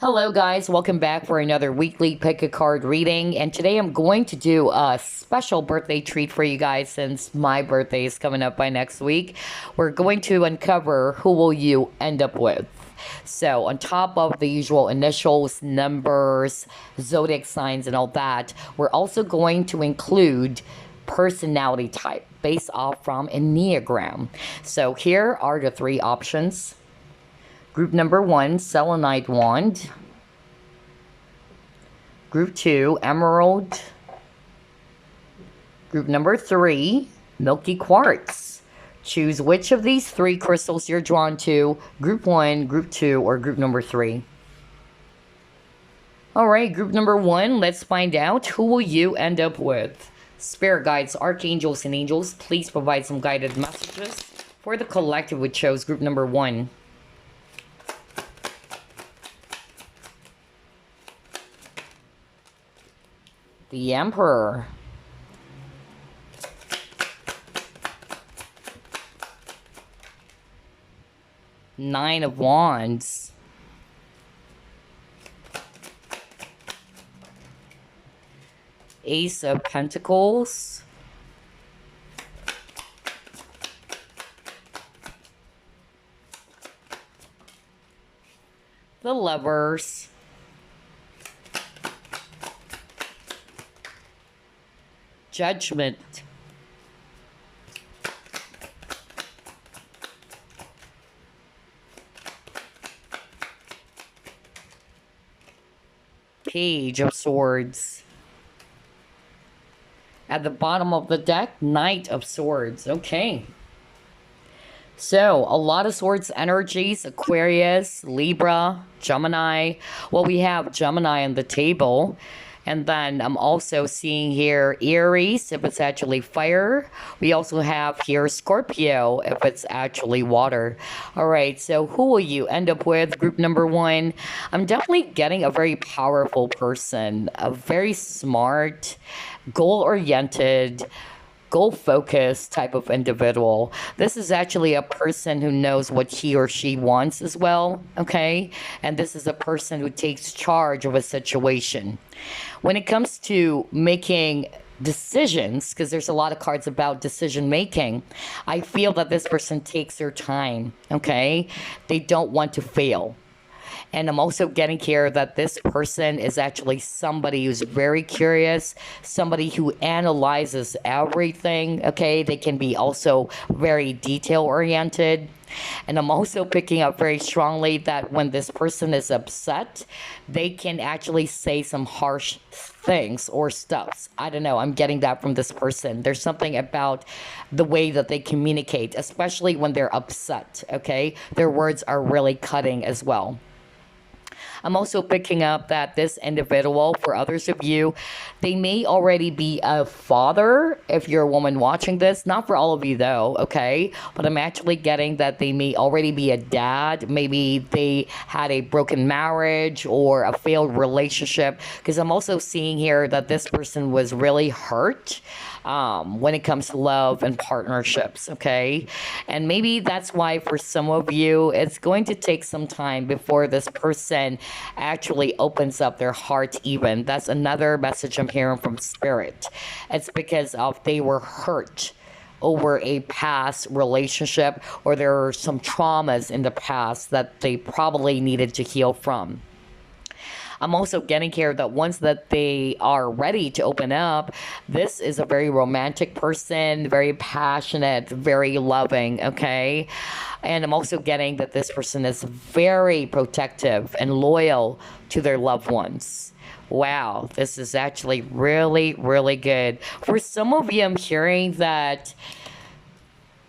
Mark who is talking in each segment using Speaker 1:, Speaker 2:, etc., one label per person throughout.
Speaker 1: Hello guys, welcome back for another weekly pick a card reading, and today I'm going to do a special birthday treat for you guys since my birthday is coming up by next week. We're going to uncover who will you end up with. So on top of the usual initials, numbers, zodiac signs and all that, we're also going to include personality type based off from Enneagram. So here are the three options. Group number 1, Selenite Wand. Group 2, Emerald. Group number 3, Milky Quartz. Choose which of these three crystals you're drawn to, Group 1, Group 2, or Group number 3. Alright, Group number 1, let's find out who will you end up with. Spirit guides, archangels, and angels, please provide some guided messages for the collective which chose Group number 1. The Emperor. Nine of Wands. Ace of Pentacles. The Lovers. Judgment. Page of Swords. At the bottom of the deck, Knight of Swords. Okay. So, a lot of Swords energies, Aquarius, Libra, Gemini. Well, we have Gemini on the table. And then I'm also seeing here Aries, if it's actually fire. We also have here Scorpio, if it's actually water. All right, so who will you end up with? Group number 1. I'm definitely getting a very powerful person, a very smart, goal-oriented, goal-focused type of individual. This is actually a person who knows what he or she wants as well, okay? And this is a person who takes charge of a situation. When it comes to making decisions, because there's a lot of cards about decision making, I feel that this person takes their time, okay? They don't want to fail. And I'm also getting here that this person is actually somebody who's very curious, somebody who analyzes everything, okay? They can be also very detail-oriented. And I'm also picking up very strongly that when this person is upset, they can actually say some harsh things or stuffs. I don't know. I'm getting that from this person. There's something about the way that they communicate, especially when they're upset, okay? Their words are really cutting as well. I'm also picking up that this individual, for others of you, they may already be a father if you're a woman watching this. Not for all of you though, okay? But I'm actually getting that they may already be a dad. Maybe they had a broken marriage or a failed relationship. Because I'm also seeing here that this person was really hurt when it comes to love and partnerships, okay? And maybe that's why for some of you, it's going to take some time before this person actually opens up their heart even. That's another message I'm hearing from Spirit. It's because of they were hurt over a past relationship, or there are some traumas in the past that they probably needed to heal from. I'm also getting here that once that they are ready to open up, this is a very romantic person, very passionate, very loving, okay? And I'm also getting that this person is very protective and loyal to their loved ones. Wow, this is actually really, really good. For some of you, I'm hearing that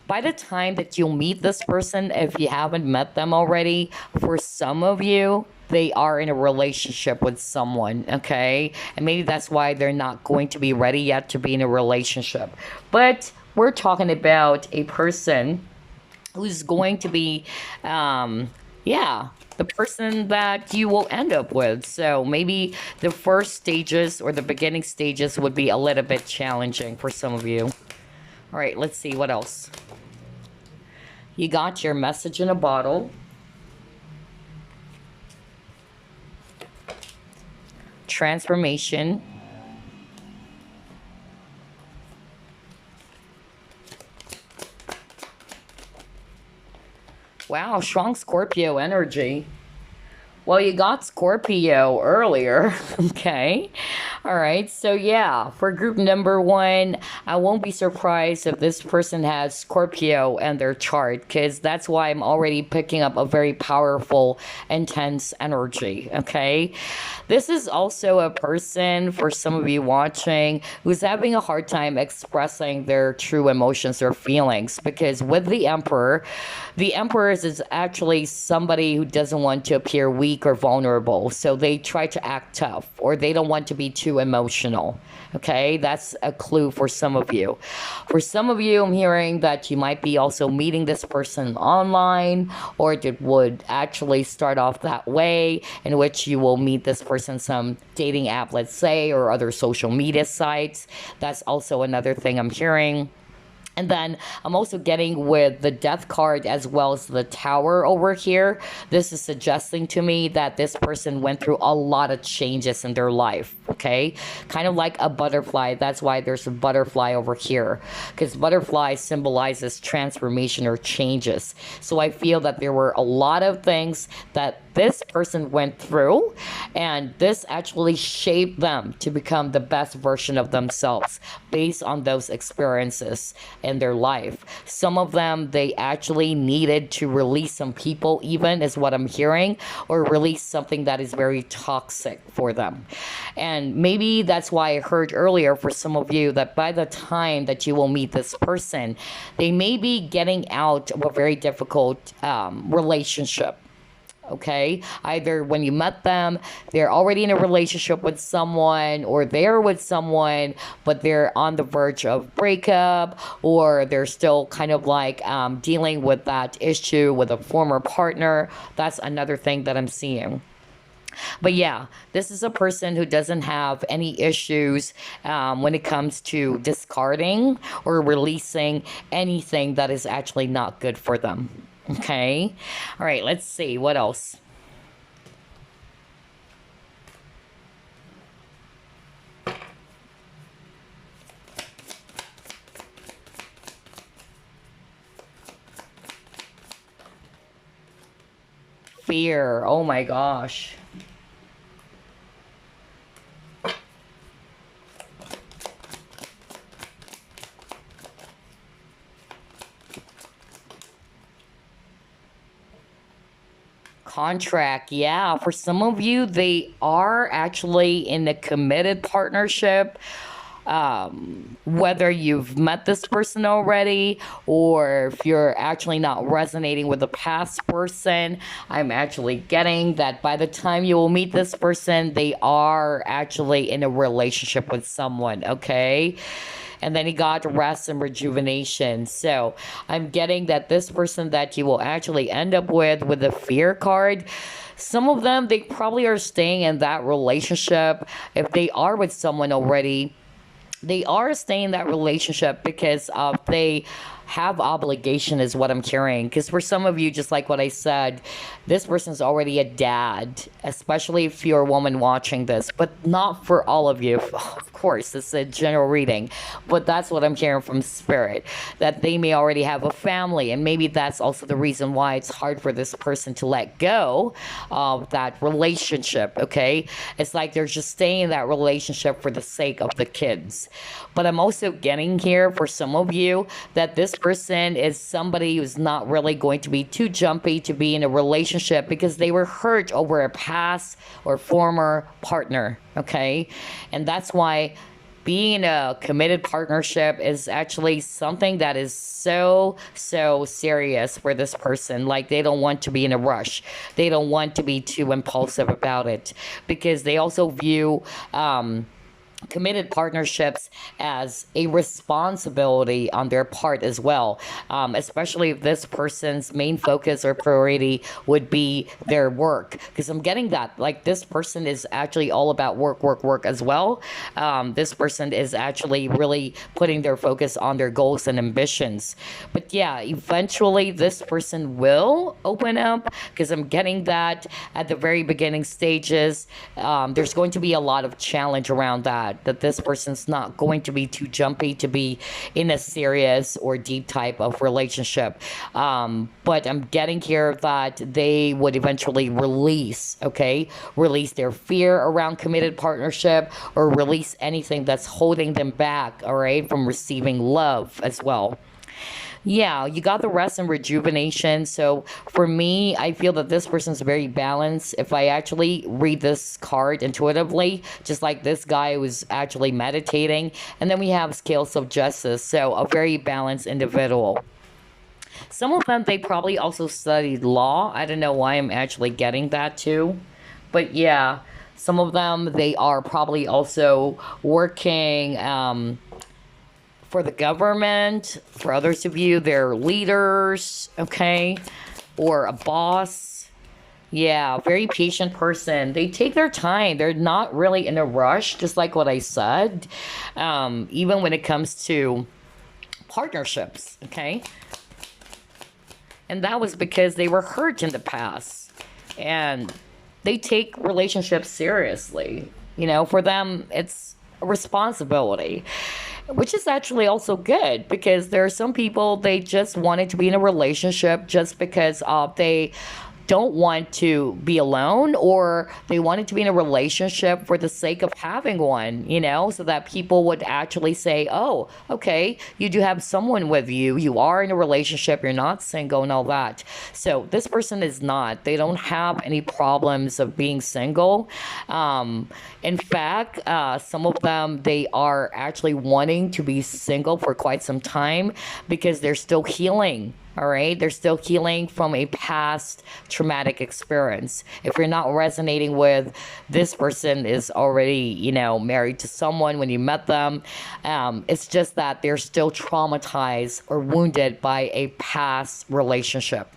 Speaker 1: by the time that you'll meet this person, if you haven't met them already, for some of you, they are in a relationship with someone, okay? And maybe that's why they're not going to be ready yet to be in a relationship. But we're talking about a person who's going to be, the person that you will end up with. So maybe the first stages or the beginning stages would be a little bit challenging for some of you. All right, let's see what else. You got your message in a bottle. transformation. Wow, strong Scorpio energy. Well, you got Scorpio earlier. Okay. All right. So, yeah, for group number one, I won't be surprised if this person has Scorpio in their chart because that's why I'm already picking up a very powerful, intense energy. Okay. This is also a person, for some of you watching, who's having a hard time expressing their true emotions or feelings because with the Emperor is actually somebody who doesn't want to appear weak or vulnerable. So they try to act tough or they don't want to be too emotional. Okay, that's a clue for some of you. For some of you, I'm hearing that you might be also meeting this person online, or it would actually start off that way, in which you will meet this person some dating app, let's say, or other social media sites. That's also another thing I'm hearing. And then I'm also getting with the death card as well as the tower over here. This is suggesting to me that this person went through a lot of changes in their life, okay? Kind of like a butterfly. That's why there's a butterfly over here, because butterfly symbolizes transformation or changes. So I feel that there were a lot of things that this person went through, and this actually shaped them to become the best version of themselves based on those experiences in their life. Some of them, they actually needed to release some people, even is what I'm hearing, or release something that is very toxic for them. And maybe that's why I heard earlier for some of you that by the time that you will meet this person, they may be getting out of a very difficult relationship. Okay, either when you met them, they're already in a relationship with someone, or they're with someone, but they're on the verge of breakup, or they're still kind of like dealing with that issue with a former partner. That's another thing that I'm seeing. But yeah, this is a person who doesn't have any issues when it comes to discarding or releasing anything that is actually not good for them. Okay. All right, let's see what else. Fear. Oh my gosh. Contract, yeah. For some of you, they are actually in a committed partnership. Whether you've met this person already or if you're actually not resonating with the past person, I'm actually getting that by the time you will meet this person, they are actually in a relationship with someone, okay? And then he got rest and rejuvenation. So I'm getting that this person that you will actually end up with the fear card, some of them, they probably are staying in that relationship. If they are with someone already, they are staying in that relationship because they have obligation is what I'm hearing. Because for some of you, just like what I said, this person's already a dad, especially if you're a woman watching this, but not for all of you. Of course, it's a general reading, but that's what I'm hearing from spirit, that they may already have a family, and maybe that's also the reason why it's hard for this person to let go of that relationship, okay? It's like they're just staying in that relationship for the sake of the kids. But I'm also getting here for some of you that this person is somebody who's not really going to be too jumpy to be in a relationship because they were hurt over a past or former partner, okay? And that's why being in a committed partnership is actually something that is so serious for this person. Like, they don't want to be in a rush. They don't want to be too impulsive about it because they also view committed partnerships as a responsibility on their part as well, especially if this person's main focus or priority would be their work, because I'm getting that like this person is actually all about work, work, work as well. This person is actually really putting their focus on their goals and ambitions. But yeah, eventually this person will open up, because I'm getting that at the very beginning stages. There's going to be a lot of challenge around that this person's not going to be too jumpy to be in a serious or deep type of relationship. But I'm getting here that they would eventually release, okay? Release their fear around committed partnership, or release anything that's holding them back, all right, from receiving love as well. Yeah, you got the rest and rejuvenation. So for me, I feel that this person's very balanced. If I actually read this card intuitively, just like this guy was actually meditating. And then we have scales of justice. So a very balanced individual. Some of them, they probably also studied law. I don't know why I'm actually getting that too. But yeah, some of them, they are probably also working for the government. For others of you, they're leaders, okay? Or a boss. Yeah, very patient person. They take their time. They're not really in a rush, just like what I said. Even when it comes to partnerships, okay? And that was because they were hurt in the past. And they take relationships seriously. You know, for them, it's a responsibility, which is actually also good, because there are some people, they just wanted to be in a relationship just because they don't want to be alone, or they wanted to be in a relationship for the sake of having one, you know, so that people would actually say, oh, okay, you do have someone with you, you are in a relationship, you're not single and all that. So this person is not, they don't have any problems of being single. In fact, some of them, they are actually wanting to be single for quite some time, because they're still healing. All right, they're still healing from a past traumatic experience. If you're not resonating with, this person is already, you know, married to someone when you met them. It's just that they're still traumatized or wounded by a past relationship.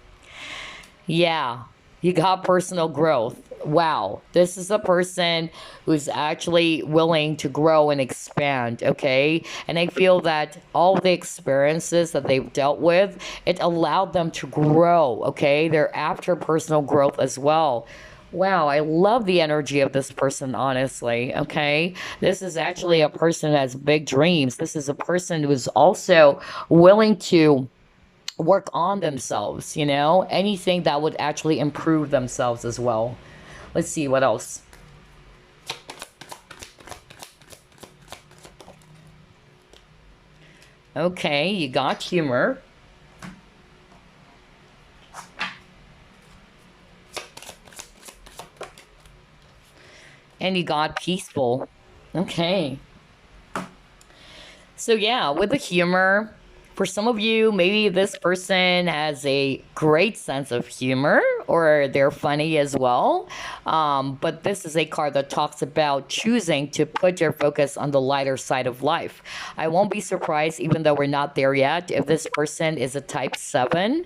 Speaker 1: Yeah, you got personal growth. Wow, this is a person who's actually willing to grow and expand, okay? And I feel that all the experiences that they've dealt with, it allowed them to grow, okay? They're after personal growth as well. Wow, I love the energy of this person, honestly, okay? This is actually a person that has big dreams. This is a person who's also willing to work on themselves, you know? Anything that would actually improve themselves as well. Let's see what else. Okay, you got humor. And you got peaceful. Okay. So yeah, with the humor, for some of you, maybe this person has a great sense of humor, or they're funny as well. But this is a card that talks about choosing to put your focus on the lighter side of life. I won't be surprised, even though we're not there yet, if this person is a type 7.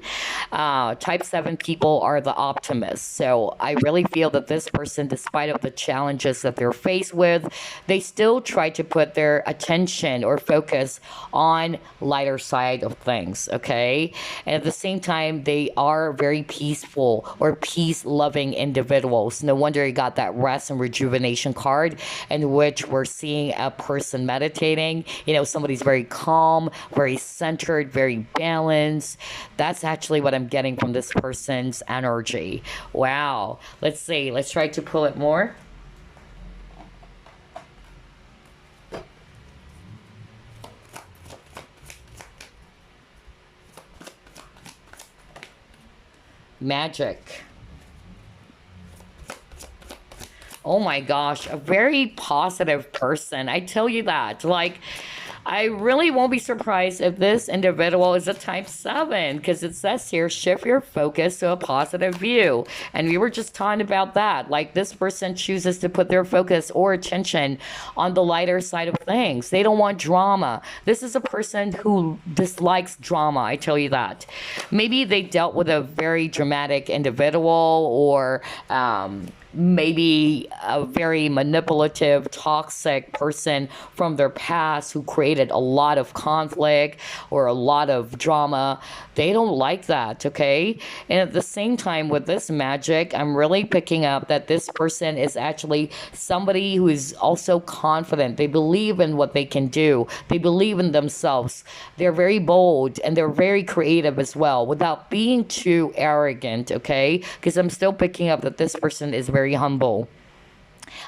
Speaker 1: Type 7 people are the optimists. So I really feel that this person, despite of the challenges that they're faced with, they still try to put their attention or focus on lighter side of things, okay? And at the same time, they are very peaceful or peace-loving individuals. No wonder you got that rest and rejuvenation card, in which we're seeing a person meditating. You know, somebody's very calm, very centered, very balanced. That's actually what I'm getting from this person's energy. Wow. Let's see. Let's try to pull it more. Magic. Oh my gosh, a very positive person. I tell you that. Like, I really won't be surprised if this individual is a type 7 because it says here shift your focus to a positive view. And we were just talking about that. Like this person chooses to put their focus or attention on the lighter side of things. They don't want drama. This is a person who dislikes drama, I tell you that. Maybe they dealt with a very dramatic individual or maybe a very manipulative, toxic person from their past who created a lot of conflict or a lot of drama. They don't like that, okay? And at the same time, with this magic, I'm really picking up that this person is actually somebody who is also confident. They believe in what they can do, they believe in themselves. They're very bold and they're very creative as well without being too arrogant, okay? Because I'm still picking up that this person is very humble.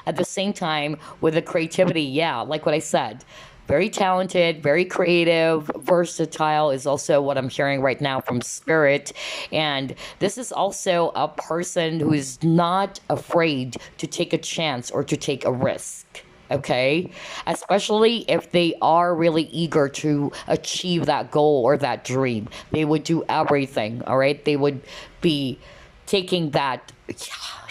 Speaker 1: At the same time, with the creativity, yeah, like what I said, very talented, very creative, versatile is also what I'm hearing right now from Spirit. And this is also a person who is not afraid to take a chance or to take a risk. Okay, especially if they are really eager to achieve that goal or that dream, they would do everything. All right, they would be taking that,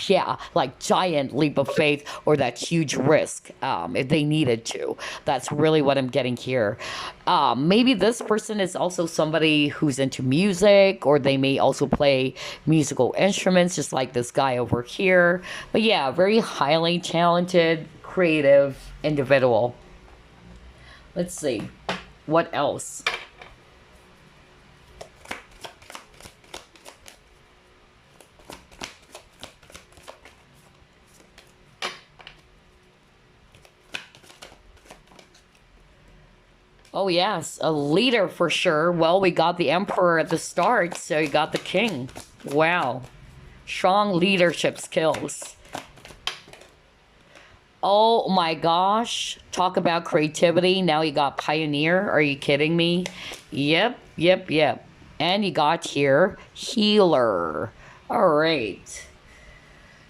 Speaker 1: yeah, like giant leap of faith or that huge risk if they needed to. That's really what I'm getting here. Maybe this person is also somebody who's into music, or they may also play musical instruments, just like this guy over here. But yeah, very highly talented, creative individual. Let's see. What else? Oh, yes, a leader for sure. Well, we got the Emperor at the start, so you got the King. Wow. Strong leadership skills. Oh my gosh. Talk about creativity. Now you got Pioneer. Are you kidding me? Yep, yep, yep. And you got here Healer. All right.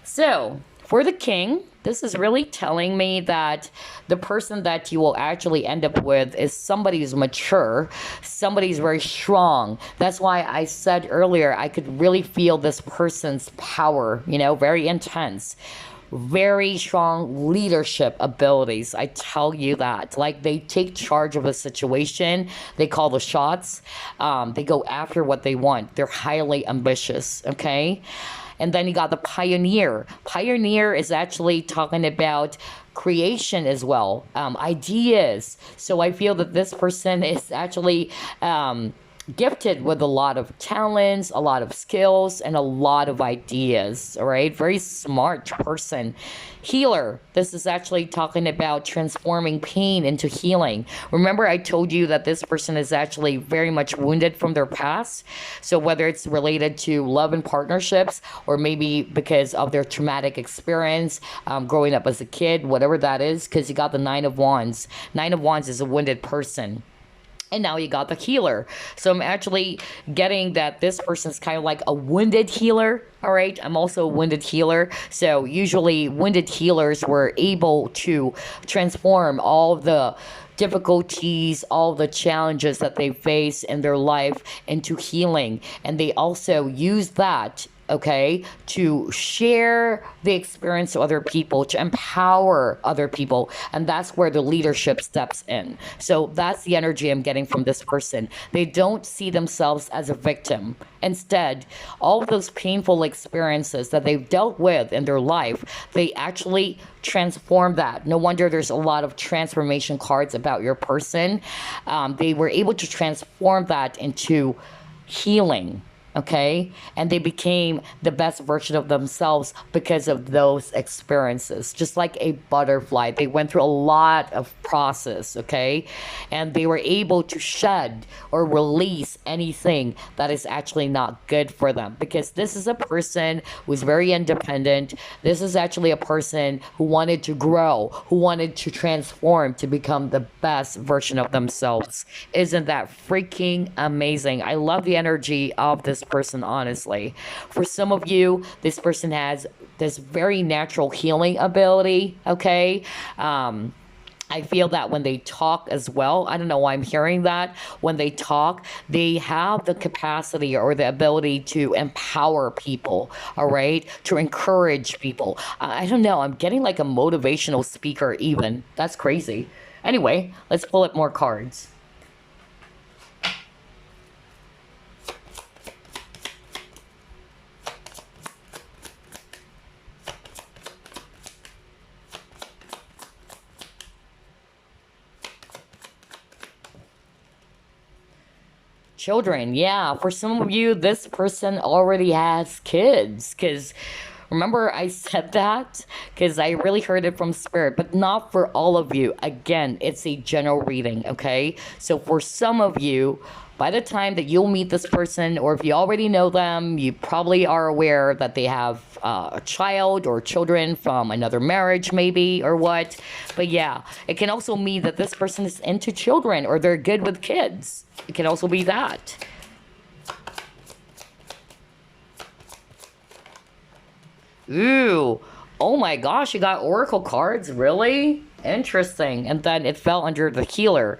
Speaker 1: So, for the King, this is really telling me that the person that you will actually end up with is somebody who's mature, somebody who's very strong. That's why I said earlier I could really feel this person's power, you know, very intense. Very strong leadership abilities. I tell you that. Like they take charge of a situation, they call the shots, they go after what they want. They're highly ambitious, okay? And then you got the Pioneer. Pioneer is actually talking about creation as well, ideas. So I feel that this person is actually gifted with a lot of talents, a lot of skills, and a lot of ideas. All right, very smart person. Healer. This is actually talking about transforming pain into healing. Remember, I told you that this person is actually very much wounded from their past. So whether it's related to love and partnerships, or maybe because of their traumatic experience growing up as a kid, whatever that is, because you got the Nine of Wands. Nine of Wands is a wounded person. And now you got the Healer. So I'm actually getting that this person's kind of like a wounded healer. All right. I'm also a wounded healer. So usually wounded healers were able to transform all the difficulties, all the challenges that they face in their life into healing. And they also use that, okay, to share the experience to other people, to empower other people. And that's where the leadership steps in. So that's the energy I'm getting from this person. They don't see themselves as a victim. Instead, all of those painful experiences that they've dealt with in their life, they actually transform that. No wonder there's a lot of transformation cards about your person. They were able to transform that into healing. Okay, and they became the best version of themselves because of those experiences. Just like a butterfly, they went through a lot of process, okay, and they were able to shed or release anything that is actually not good for them, because this is a person who's very independent. This is actually a person who wanted to grow, who wanted to transform to become the best version of themselves. Isn't that freaking amazing? I love the energy of this person, honestly. For some of you, this person has this very natural healing ability, okay? I feel that when they talk as well, I don't know why I'm hearing that. When they talk, they have the capacity or the ability to empower people, all right? To encourage people. I don't know. I'm getting like a motivational speaker, even. That's crazy. Anyway, let's pull up more cards. Children, yeah. For some of you, this person already has kids. Because remember, I said that? Because I really heard it from Spirit, but not for all of you. Again, it's a general reading, okay? So for some of you, by the time that you'll meet this person, or if you already know them, you probably are aware that they have a child or children from another marriage, maybe, or what. But yeah, it can also mean that this person is into children or they're good with kids. It can also be that. Ooh. Oh my gosh, you got oracle cards? Really? Interesting. And then it fell under the healer.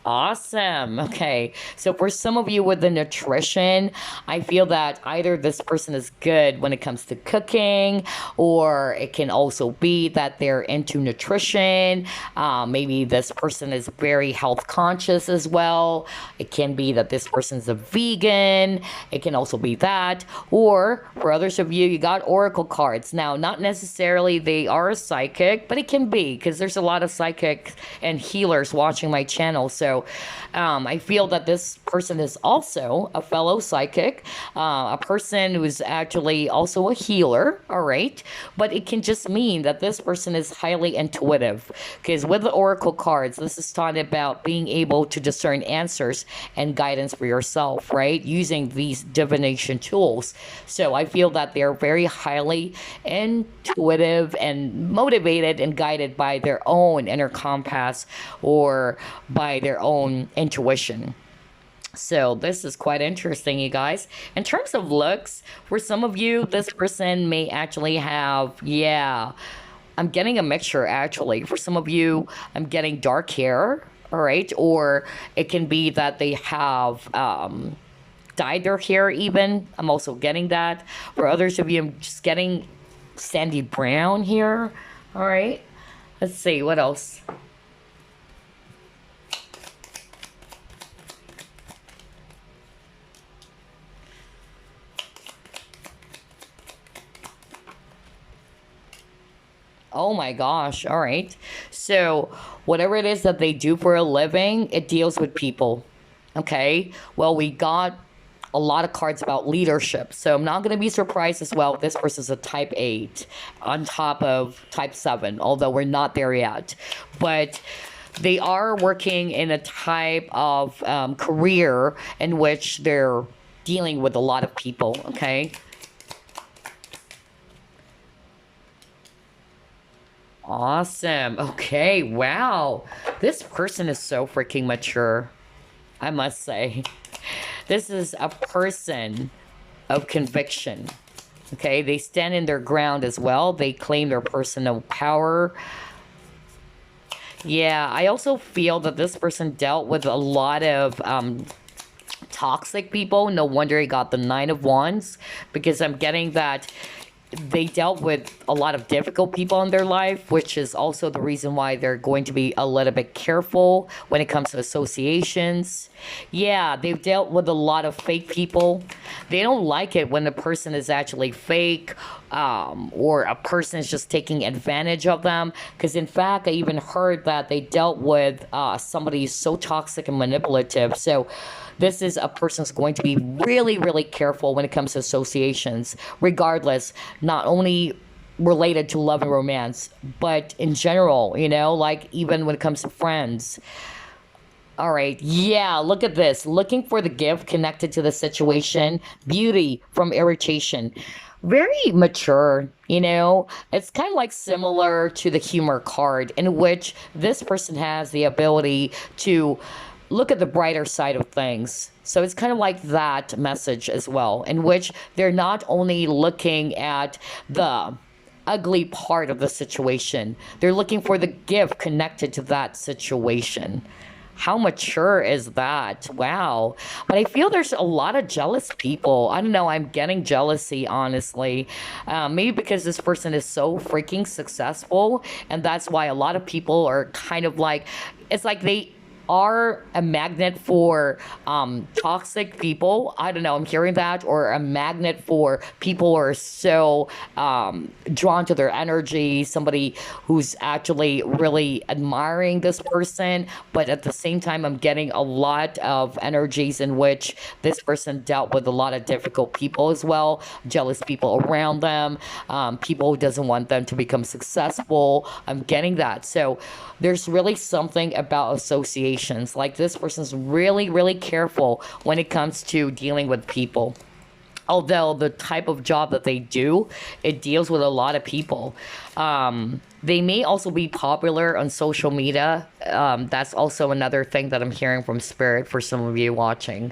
Speaker 1: Awesome. Okay. So for some of you with the nutrition, I feel that either this person is good when it comes to cooking, or it can also be that they're into nutrition. Maybe this person is very health conscious as well. It can be that this person's a vegan. It can also be that. Or for others of you, you got oracle cards. Now, not necessarily they are a psychic, but it can be, because there's a lot of psychics and healers watching my channel. So I feel that this person is also a fellow psychic, a person who's actually also a healer, all right? But it can just mean that this person is highly intuitive, because with the oracle cards, this is talking about being able to discern answers and guidance for yourself, right? Using these divination tools. So I feel that they're very highly intuitive and motivated and guided by their own inner compass or by their own intuition. So this is quite interesting, you guys. In terms of looks, for some of you, this person may actually have, yeah, I'm getting a mixture actually. For some of you, I'm getting dark hair, all right? Or it can be that they have dyed their hair even. I'm also getting that. For others of you, I'm just getting sandy brown here, all right? Let's see, what else? Oh my gosh. All right. So, whatever it is that they do for a living, it deals with people. Okay. Well, we got a lot of cards about leadership. So, I'm not going to be surprised as well if this person's a type 8 on top of type 7, although we're not there yet. But they are working in a type of career in which they're dealing with a lot of people. Okay. Awesome. Okay. Wow. This person is so freaking mature, I must say. This is a person of conviction. Okay. They stand in their ground as well. They claim their personal power. Yeah. I also feel that this person dealt with a lot of toxic people. No wonder he got the Nine of Wands, because I'm getting that they dealt with a lot of difficult people in their life, which is also the reason why they're going to be a little bit careful when it comes to associations. Yeah, they've dealt with a lot of fake people. They don't like it when the person is actually fake, or a person is just taking advantage of them. Because in fact, I even heard that they dealt with somebody so toxic and manipulative. So this is a person who's going to be really, really careful when it comes to associations, regardless, not only related to love and romance, but in general, you know, like even when it comes to friends. All right, yeah, look at this. Looking for the gift connected to the situation, beauty from irritation. Very mature, you know. It's kind of like similar to the humor card, in which this person has the ability to look at the brighter side of things. So it's kind of like that message as well, in which they're not only looking at the ugly part of the situation. They're looking for the gift connected to that situation. How mature is that? Wow. But I feel there's a lot of jealous people. I don't know. I'm getting jealousy, honestly. Maybe because this person is so freaking successful. And that's why a lot of people are kind of like, it's like they are a magnet for toxic people. I don't know, I'm hearing that, or a magnet for people who are so drawn to their energy, somebody who's actually really admiring this person, but at the same time, I'm getting a lot of energies in which this person dealt with a lot of difficult people as well, jealous people around them, people who doesn't want them to become successful. I'm getting that. So there's really something about associations. Like this person's really, really careful when it comes to dealing with people. Although the type of job that they do, it deals with a lot of people. They may also be popular on social media. That's also another thing that I'm hearing from Spirit for some of you watching.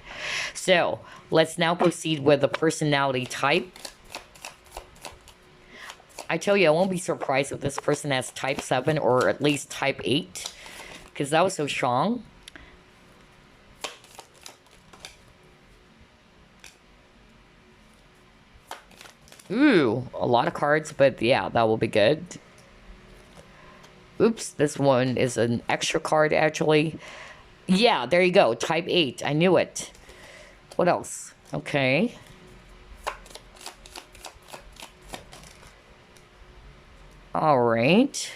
Speaker 1: So let's now proceed with the personality type. I tell you, I won't be surprised if this person has type 7 or at least type 8. Because that was so strong. Ooh, a lot of cards, but yeah, that will be good. Oops, this one is an extra card, actually. Yeah, there you go, type 8. I knew it. What else? Okay. All right.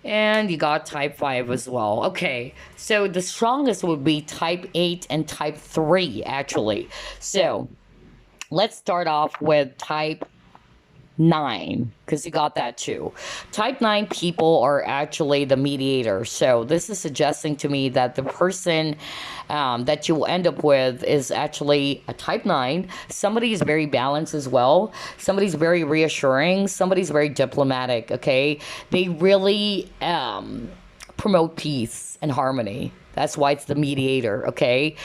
Speaker 1: And you got type 5 as well. Okay, so the strongest would be type 8 and type 3, actually. So let's start off with type 9, because you got that too. Type 9 people are actually the mediator. So this is suggesting to me that the person that you will end up with is actually a type 9. Somebody is very balanced as well. Somebody's very reassuring. Somebody's very diplomatic, okay? They really promote peace and harmony. That's why it's the mediator, okay?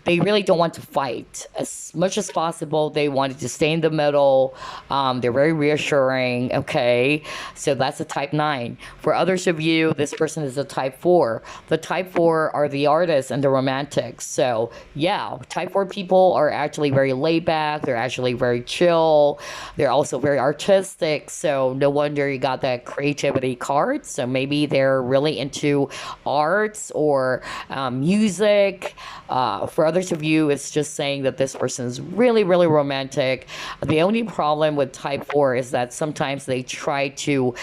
Speaker 1: They really don't want to fight. As much as possible, they wanted to stay in the middle. They're very reassuring, okay? So that's a type 9. For others of you, this person is a type 4. The type 4 are the artists and the romantics. So yeah, type 4 people are actually very laid back. They're actually very chill. They're also very artistic. So no wonder you got that creativity card. So maybe they're really into arts or music. For others of you, it's just saying that this person is really, really romantic. The only problem with type 4 is that sometimes they try to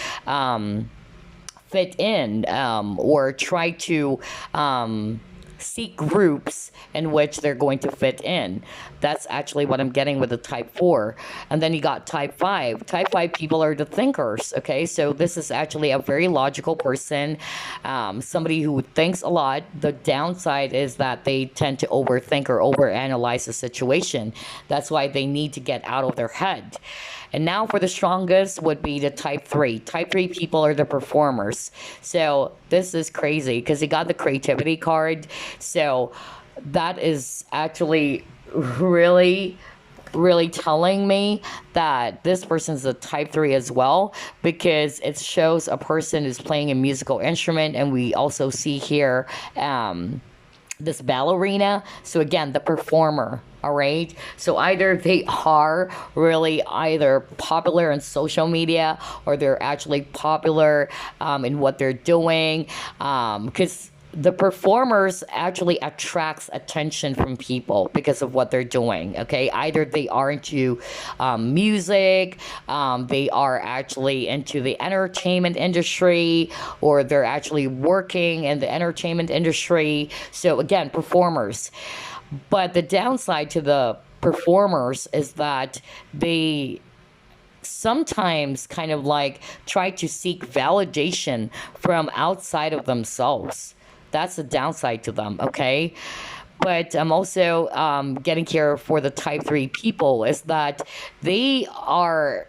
Speaker 1: fit in or try to seek groups in which they're going to fit in. That's actually what I'm getting with the type 4. And then you got type 5. Type 5 people are the thinkers, okay? So this is actually a very logical person, somebody who thinks a lot. The downside is that they tend to overthink or overanalyze the situation. That's why they need to get out of their head. And now for the strongest would be the type 3. Type 3 people are the performers. So this is crazy because you got the creativity card. So that is actually really telling me that this person's a type 3 as well, because it shows a person is playing a musical instrument, and we also see here this ballerina. So again, the performer. All right. So either they are really either popular on social media, or they're actually popular in what they're doing, because the performers actually attracts attention from people because of what they're doing, okay? Either they are into music, they are actually into the entertainment industry, or they're actually working in the entertainment industry. So again, performers. But the downside to the performers is that they sometimes kind of like try to seek validation from outside of themselves. That's the downside to them, okay? but I'm also getting here for the type 3 people is that they are,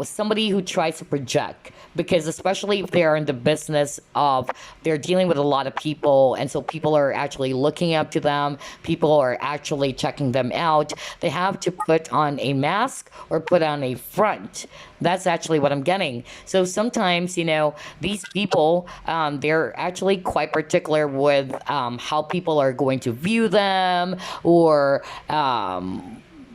Speaker 1: somebody who tries to project, because especially if they're in the business of, they're dealing with a lot of people, and so people are actually looking up to them, people are actually checking them out, they have to put on a mask or put on a front. That's actually what I'm getting. So sometimes, these people, they're actually quite particular with how people are going to view them, or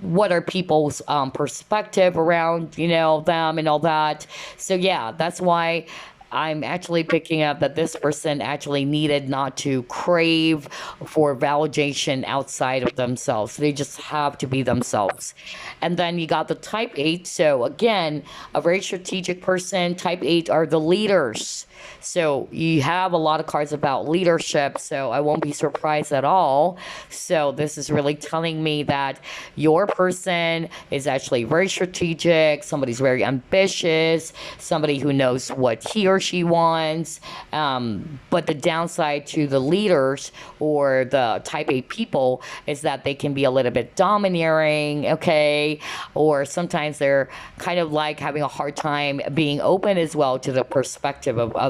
Speaker 1: what are people's perspective around, them and all that. So yeah, that's why I'm actually picking up that this person actually needed not to crave for validation outside of themselves. They just have to be themselves. And then you got the type 8. So again, a very strategic person. Type 8 are the leaders. So you have a lot of cards about leadership, so I won't be surprised at all. So this is really telling me that your person is actually very strategic, somebody's very ambitious, somebody who knows what he or she wants. But the downside to the leaders or the type A people is that they can be a little bit domineering, okay? Or sometimes they're kind of like having a hard time being open as well to the perspective of others.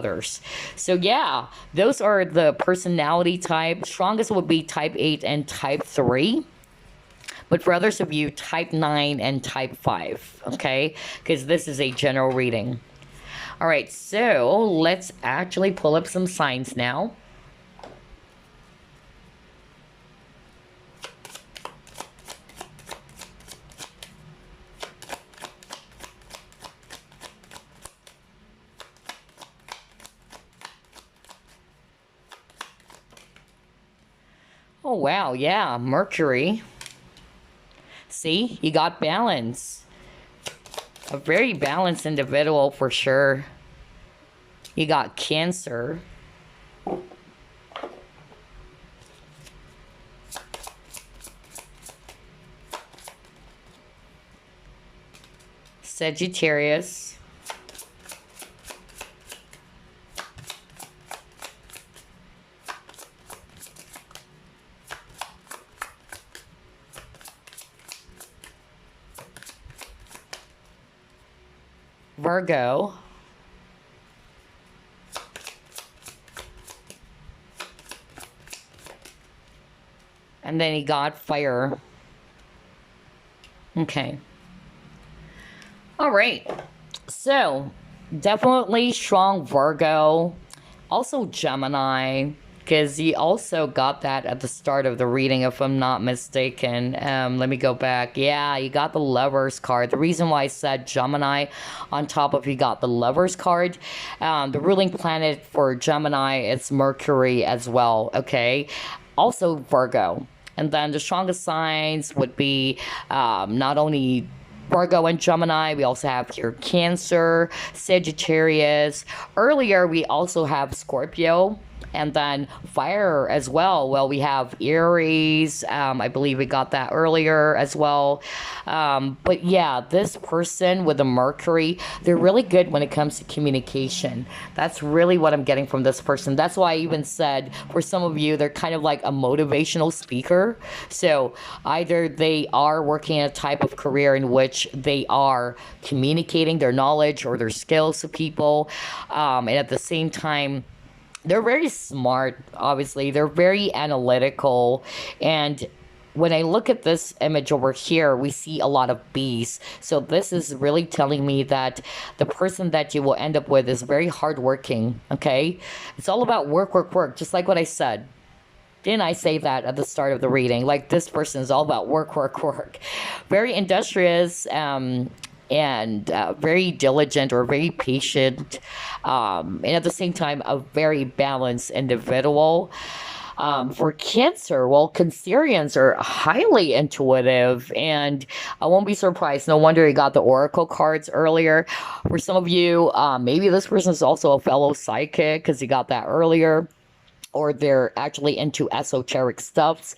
Speaker 1: So yeah, those are the personality type. Strongest would be type 8 and type 3. But for others of you, type 9 and type 5, okay? Because this is a general reading. All right, so let's actually pull up some signs now. Oh, wow, yeah, Mercury. See, you got balance. A very balanced individual for sure. You got Cancer. Sagittarius. Virgo. And then he got Fire. Okay. All right. So, definitely strong Virgo. Also Gemini. Because he also got that at the start of the reading, if I'm not mistaken. Let me go back. Yeah, you got the Lovers card. The reason why I said Gemini on top of you got the Lovers card, the ruling planet for Gemini is Mercury as well, okay? Also Virgo. And then the strongest signs would be not only Virgo and Gemini, we also have here Cancer, Sagittarius. Earlier, we also have Scorpio, and then Fire as well. Well, we have Aries. I believe we got that earlier as well. But yeah, this person with the Mercury, they're really good when it comes to communication. That's really what I'm getting from this person. That's why I even said, for some of you, they're kind of like a motivational speaker. So either they are working in a type of career in which they are communicating their knowledge or their skills to people, and at the same time, they're very smart. Obviously, they're very analytical. And when I look at this image over here, we see a lot of bees. So this is really telling me that the person that you will end up with is very hardworking, okay? It's all about work, work, work, just like what I said. Didn't I say that at the start of the reading? Like, this person is all about work, work, work. Very industrious, and very diligent or very patient, and at the same time a very balanced individual. For Cancer, well, Cancerians are highly intuitive, and I won't be surprised. No wonder he got the Oracle cards earlier. For some of you, maybe this person is also a fellow psychic because he got that earlier. or they're actually into esoteric stuffs,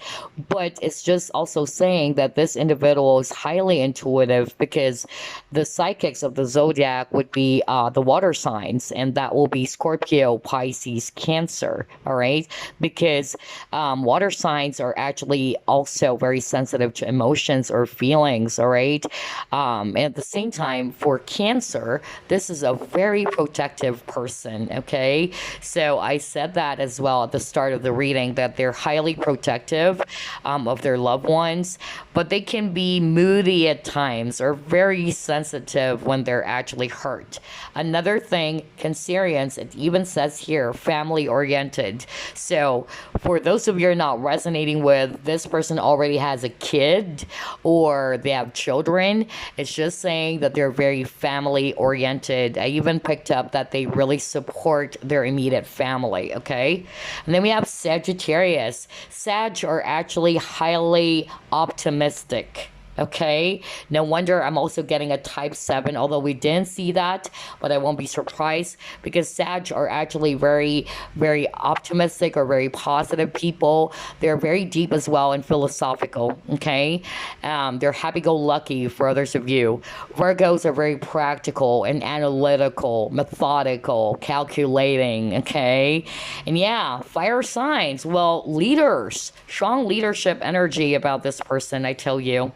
Speaker 1: but it's just also saying that this individual is highly intuitive, because the psychics of the zodiac would be the water signs, and that will be Scorpio, Pisces, Cancer. All right, because water signs are actually also very sensitive to emotions or feelings. All right, and at the same time, for Cancer, this is a very protective person. Okay, so I said that as well at the start of the reading, that they're highly protective of their loved ones, but they can be moody at times or very sensitive when they're actually hurt. Another thing, Cancerians, it even says here, family oriented. So for those of you who are not resonating with, this person already has a kid or they have children, it's just saying that they're very family oriented. I even picked up that they really support their immediate family. Okay, and then we have Sagittarius. Sag are actually highly optimistic. Okay, no wonder I'm also getting a type 7, although we didn't see that, but I won't be surprised, because Sag are actually very, very optimistic or very positive people. They're very deep as well and philosophical. Okay, they're happy-go-lucky for others of you. Virgos are very practical and analytical, methodical, calculating. Okay, and yeah, fire signs. Well, leaders, strong leadership energy about this person, I tell you.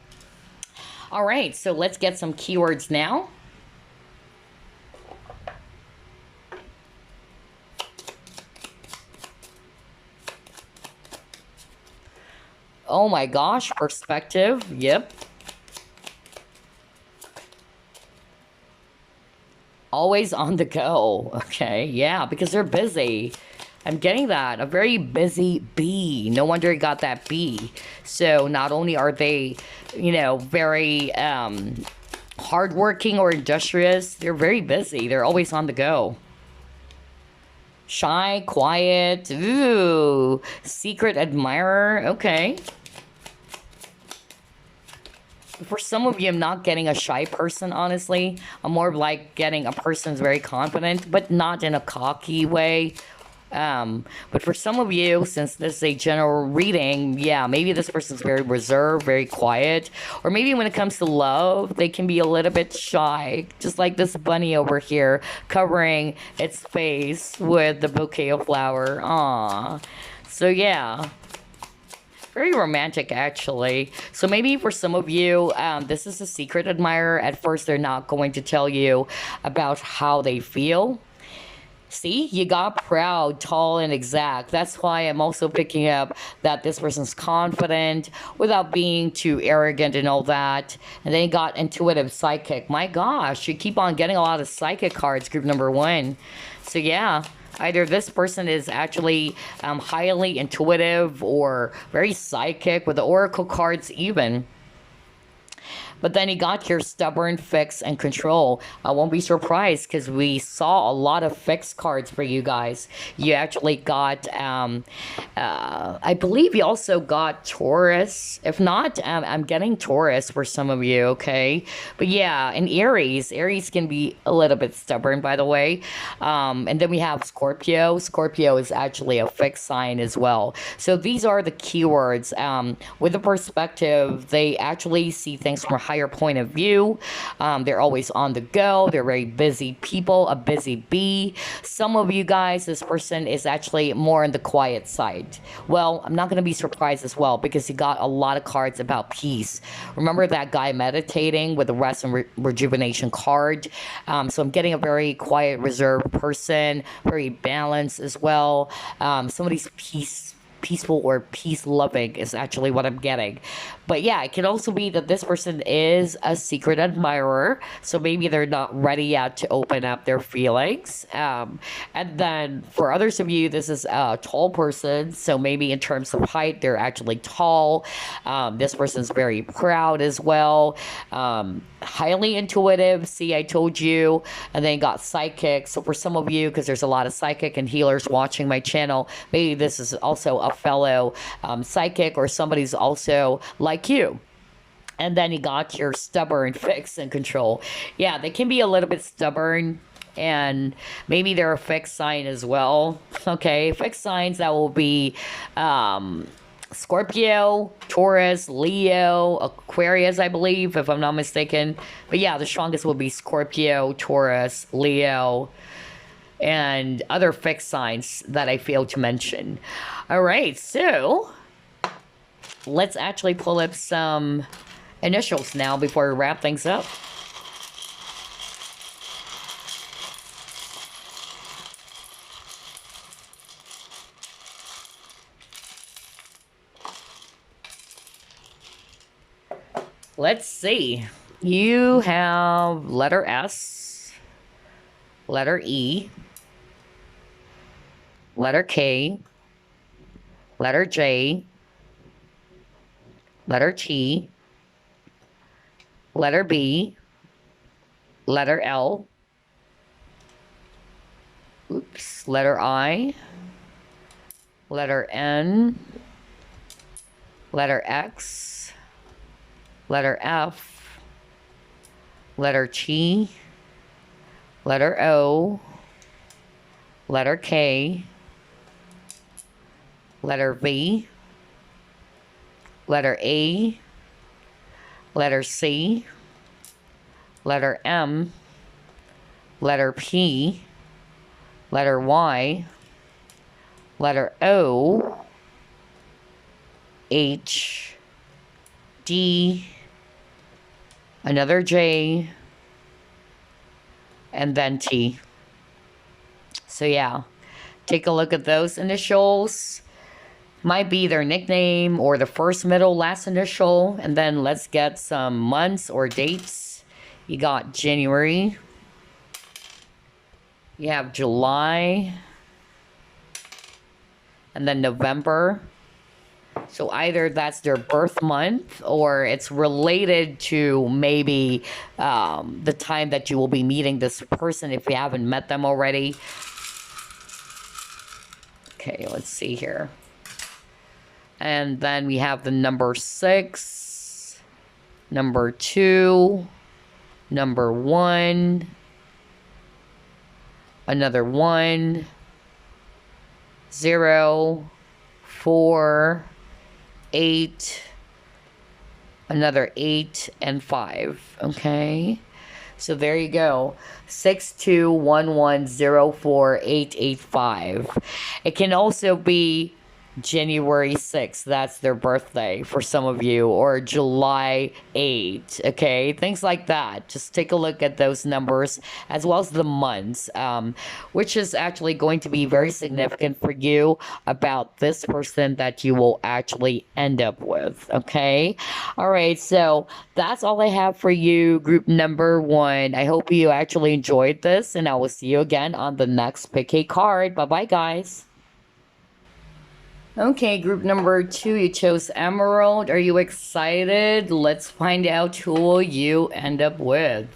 Speaker 1: All right, so let's get some keywords now. Oh my gosh, perspective. Yep. Always on the go. Okay, yeah, because they're busy. I'm getting that. A very busy bee. No wonder he got that bee. So not only are they, very hardworking or industrious, they're very busy. They're always on the go. Shy, quiet. Ooh, secret admirer. Okay. For some of you, I'm not getting a shy person, honestly. I'm more like getting a person who's very confident, but not in a cocky way. But for some of you, since this is a general reading, yeah, maybe this person's very reserved, very quiet. Or maybe when it comes to love, they can be a little bit shy. Just like this bunny over here, covering its face with the bouquet of flower. Aww. So yeah. Very romantic, actually. So maybe for some of you, this is a secret admirer. At first, they're not going to tell you about how they feel. See, you got proud, tall, and exact. That's why I'm also picking up that this person's confident without being too arrogant and all that. And then you got intuitive, psychic. My gosh, you keep on getting a lot of psychic cards, group number 1. So yeah. Either this person is actually highly intuitive or very psychic with the oracle cards even. But then he got here stubborn, fixed, and control. I won't be surprised because we saw a lot of fixed cards for you guys. You actually got, I believe you also got Taurus. If not, I'm getting Taurus for some of you, okay? But yeah, and Aries. Aries can be a little bit stubborn, by the way. And then we have Scorpio. Scorpio is actually a fixed sign as well. So these are the keywords. With the perspective, they actually see things from a higher point of view. They're always on the go. They're very busy people, a busy bee. Some of you guys, this person is actually more on the quiet side. Well, I'm not going to be surprised as well because he got a lot of cards about peace. Remember that guy meditating with the rest and rejuvenation card? So I'm getting a very quiet, reserved person, very balanced as well. Somebody's peaceful or peace loving is actually what I'm getting. But yeah, it can also be that this person is a secret admirer, so maybe they're not ready yet to open up their feelings. And then for others of you, this is a tall person, so maybe in terms of height, they're actually tall. This person's very proud as well. Highly intuitive, see, I told you. And then got psychic. So for some of you, because there's a lot of psychic and healers watching my channel, maybe this is also a fellow psychic or somebody's also like you. And then you got your stubborn, fixed, and control. Yeah, they can be a little bit stubborn And maybe they're a fixed sign as well. Okay, fixed signs that will be Scorpio, Taurus, Leo, Aquarius, I believe, if I'm not mistaken. But yeah, the strongest will be Scorpio, Taurus, Leo, and other fixed signs that I failed to mention. All right, so let's actually pull up some initials now before we wrap things up. Let's see. You have letter S, letter E, letter K, letter J, letter T, letter B, letter L, letter I, letter N, letter X, letter F, letter T, letter O, letter K, letter V, letter A, letter C, letter M, letter P, letter Y, letter O, H, D, another J, and then T. So yeah, take a look at those initials. Might be their nickname or the first, middle, last initial. And then let's get some months or dates. You got January. You have July. And then November. So either that's their birth month or it's related to maybe the time that you will be meeting this person if you haven't met them already. Okay, let's see here. And then we have the number 6, number 2, number 1, another 1, 0, 4, 8, another 8, and 5. Okay, so there you go. 621104885. It can also be January 6th, that's their birthday for some of you, or July 8th, okay? Things like that. Just take a look at those numbers as well as the months, which is actually going to be very significant for you about this person that you will actually end up with, okay? All right, so that's all I have for you, group number 1. I hope you actually enjoyed this, and I will see you again on the next pick a card. Bye-bye, guys. Okay, group number 2, you chose Emerald. Are you excited? Let's find out who you end up with.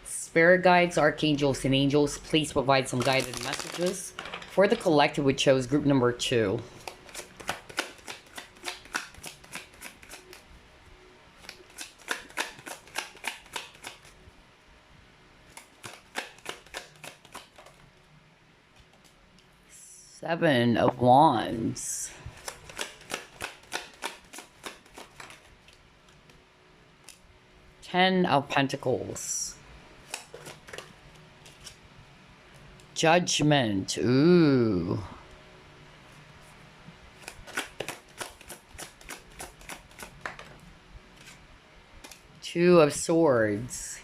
Speaker 1: Spirit guides, archangels, and angels, please provide some guided messages. For the collective, we chose group number 2. Seven of Wands. Ten of Pentacles. Judgment. Ooh. Two of Swords.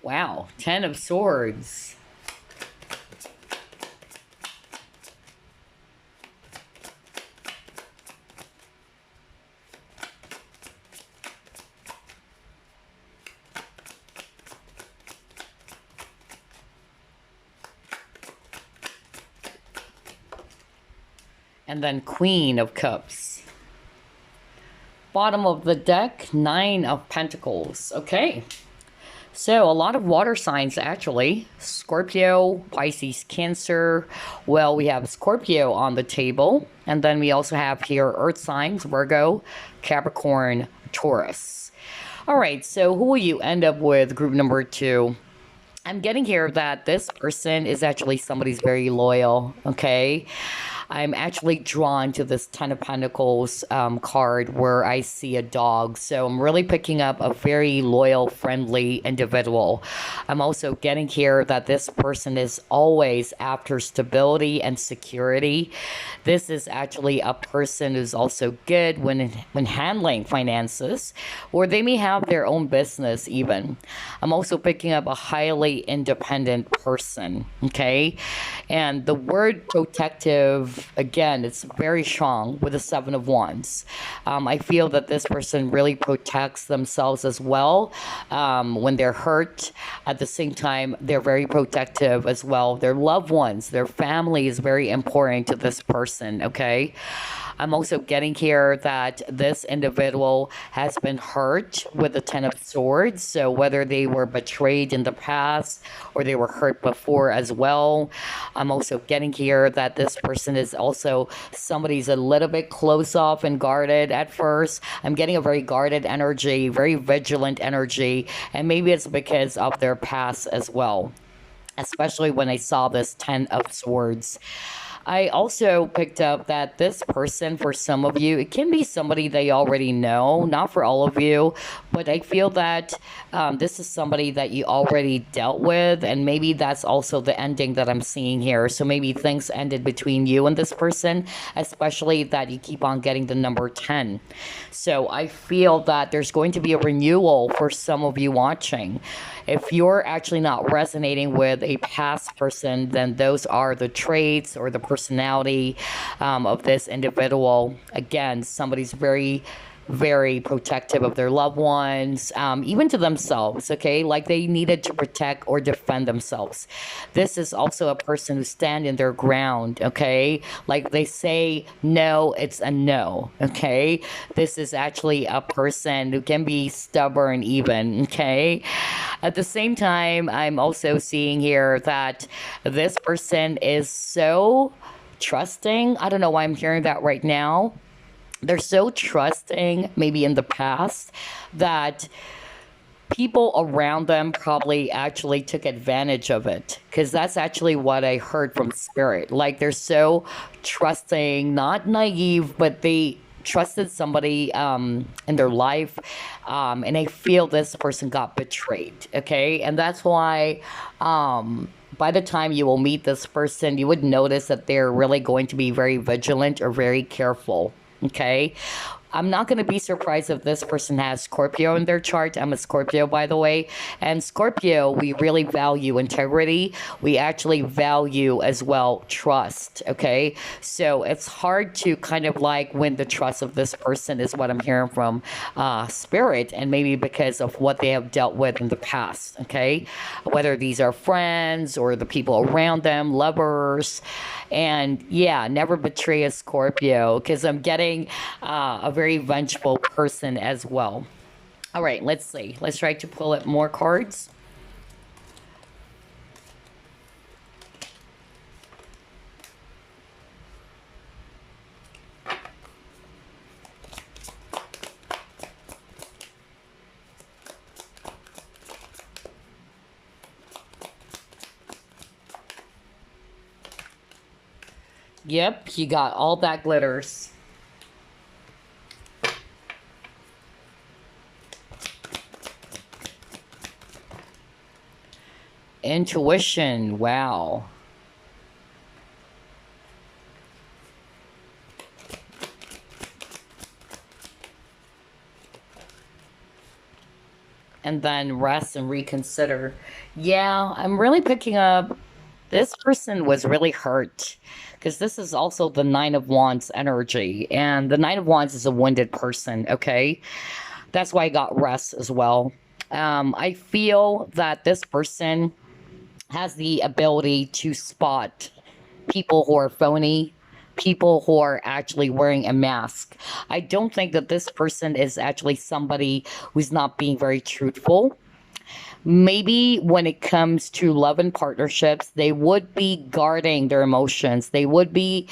Speaker 1: Wow. 10 of Swords. And then Queen of Cups. Bottom of the deck, 9 of Pentacles. Okay. So, a lot of water signs, actually. Scorpio, Pisces, Cancer. Well, we have Scorpio on the table. And then we also have here Earth signs, Virgo, Capricorn, Taurus. All right, so who will you end up with? Group number two. I'm getting here that this person is actually somebody's very loyal, okay? I'm actually drawn to this Ten of Pentacles card where I see a dog. So I'm really picking up a very loyal, friendly individual. I'm also getting here that this person is always after stability and security. This is actually a person who's also good when handling finances, or they may have their own business even. I'm also picking up a highly independent person, okay? And the word protective, again, it's very strong with the Seven of Wands. I feel that this person really protects themselves as well when they're hurt. At the same time, they're very protective as well. Their loved ones, their family is very important to this person, okay? I'm also getting here that this individual has been hurt with the Ten of Swords. So whether they were betrayed in the past or they were hurt before as well. I'm also getting here that this person is also somebody's a little bit close off and guarded at first. I'm getting a very guarded energy, very vigilant energy, and maybe it's because of their past as well, especially when I saw this Ten of Swords. I also picked up that this person, for some of you, it can be somebody they already know, not for all of you, but I feel that this is somebody that you already dealt with, and maybe that's also the ending that I'm seeing here. So maybe things ended between you and this person, especially that you keep on getting the number 10. So I feel that there's going to be a renewal for some of you watching. If you're actually not resonating with a past person, then those are the traits or the personality of this individual. Again, somebody's very, very protective of their loved ones, even to themselves, okay? Like they needed to protect or defend themselves. This is also a person who stand in their ground, okay? Like they say no, it's a no, okay? This is actually a person who can be stubborn even, okay? At the same time, I'm also seeing here that this person is so trusting. I don't know why I'm hearing that right now. They're so trusting, maybe in the past, that people around them probably actually took advantage of it, because that's actually what I heard from spirit. Like they're so trusting, not naive, but they trusted somebody in their life, and I feel this person got betrayed, okay? And that's why by the time you will meet this person, you would notice that they're really going to be very vigilant or very careful. Okay, I'm not going to be surprised if this person has Scorpio in their chart. I'm a Scorpio, by the way. And Scorpio, we really value integrity. We actually value as well trust. Okay, so it's hard to kind of like win the trust of this person, is what I'm hearing from spirit, and maybe because of what they have dealt with in the past. Okay, whether these are friends or the people around them, lovers. And yeah, never betray a Scorpio, because I'm getting a very vengeful person as well. All right, let's see. Let's try to pull up more cards. Yep, you got all that glitters. Intuition, wow. And then rest and reconsider. Yeah, I'm really picking up this person was really hurt, because this is also the Nine of Wands energy, and the Nine of Wands is a wounded person, okay? That's why I got rest as well. I feel that this person has the ability to spot people who are phony, people who are actually wearing a mask. I don't think that this person is actually somebody who's not being very truthful. Maybe when it comes to love and partnerships, they would be guarding their emotions. They would be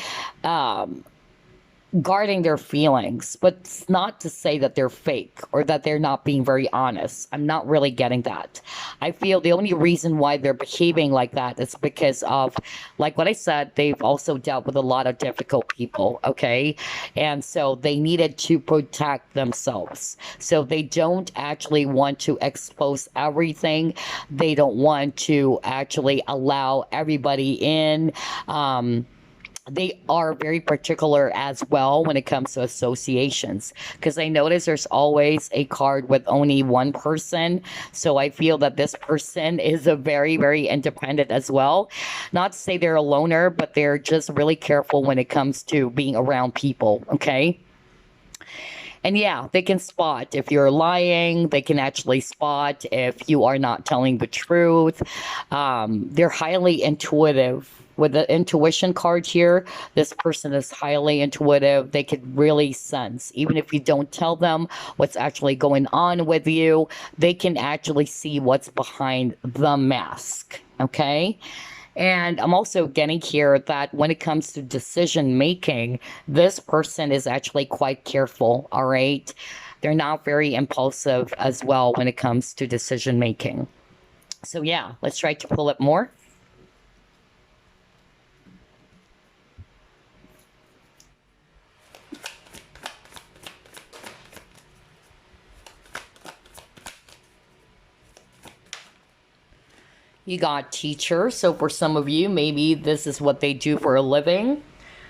Speaker 1: guarding their feelings, but it's not to say that they're fake or that they're not being very honest. I'm not really getting that. I feel the only reason why they're behaving like that is because of, like what I said, they've also dealt with a lot of difficult people, okay? And so they needed to protect themselves. So they don't actually want to expose everything. They don't want to actually allow everybody in. They are very particular as well when it comes to associations, because I notice there's always a card with only one person. So I feel that this person is a very, very independent as well. Not to say they're a loner, but they're just really careful when it comes to being around people, okay? And yeah, they can spot if you're lying. They can actually spot if you are not telling the truth. They're highly intuitive. With the intuition card here, this person is highly intuitive. They could really sense, even if you don't tell them what's actually going on with you, they can actually see what's behind the mask. Okay? And I'm also getting here that when it comes to decision making, this person is actually quite careful, all right? They're not very impulsive as well when it comes to decision making. So, yeah, let's try to pull it more. You got teacher. So, for some of you, maybe this is what they do for a living.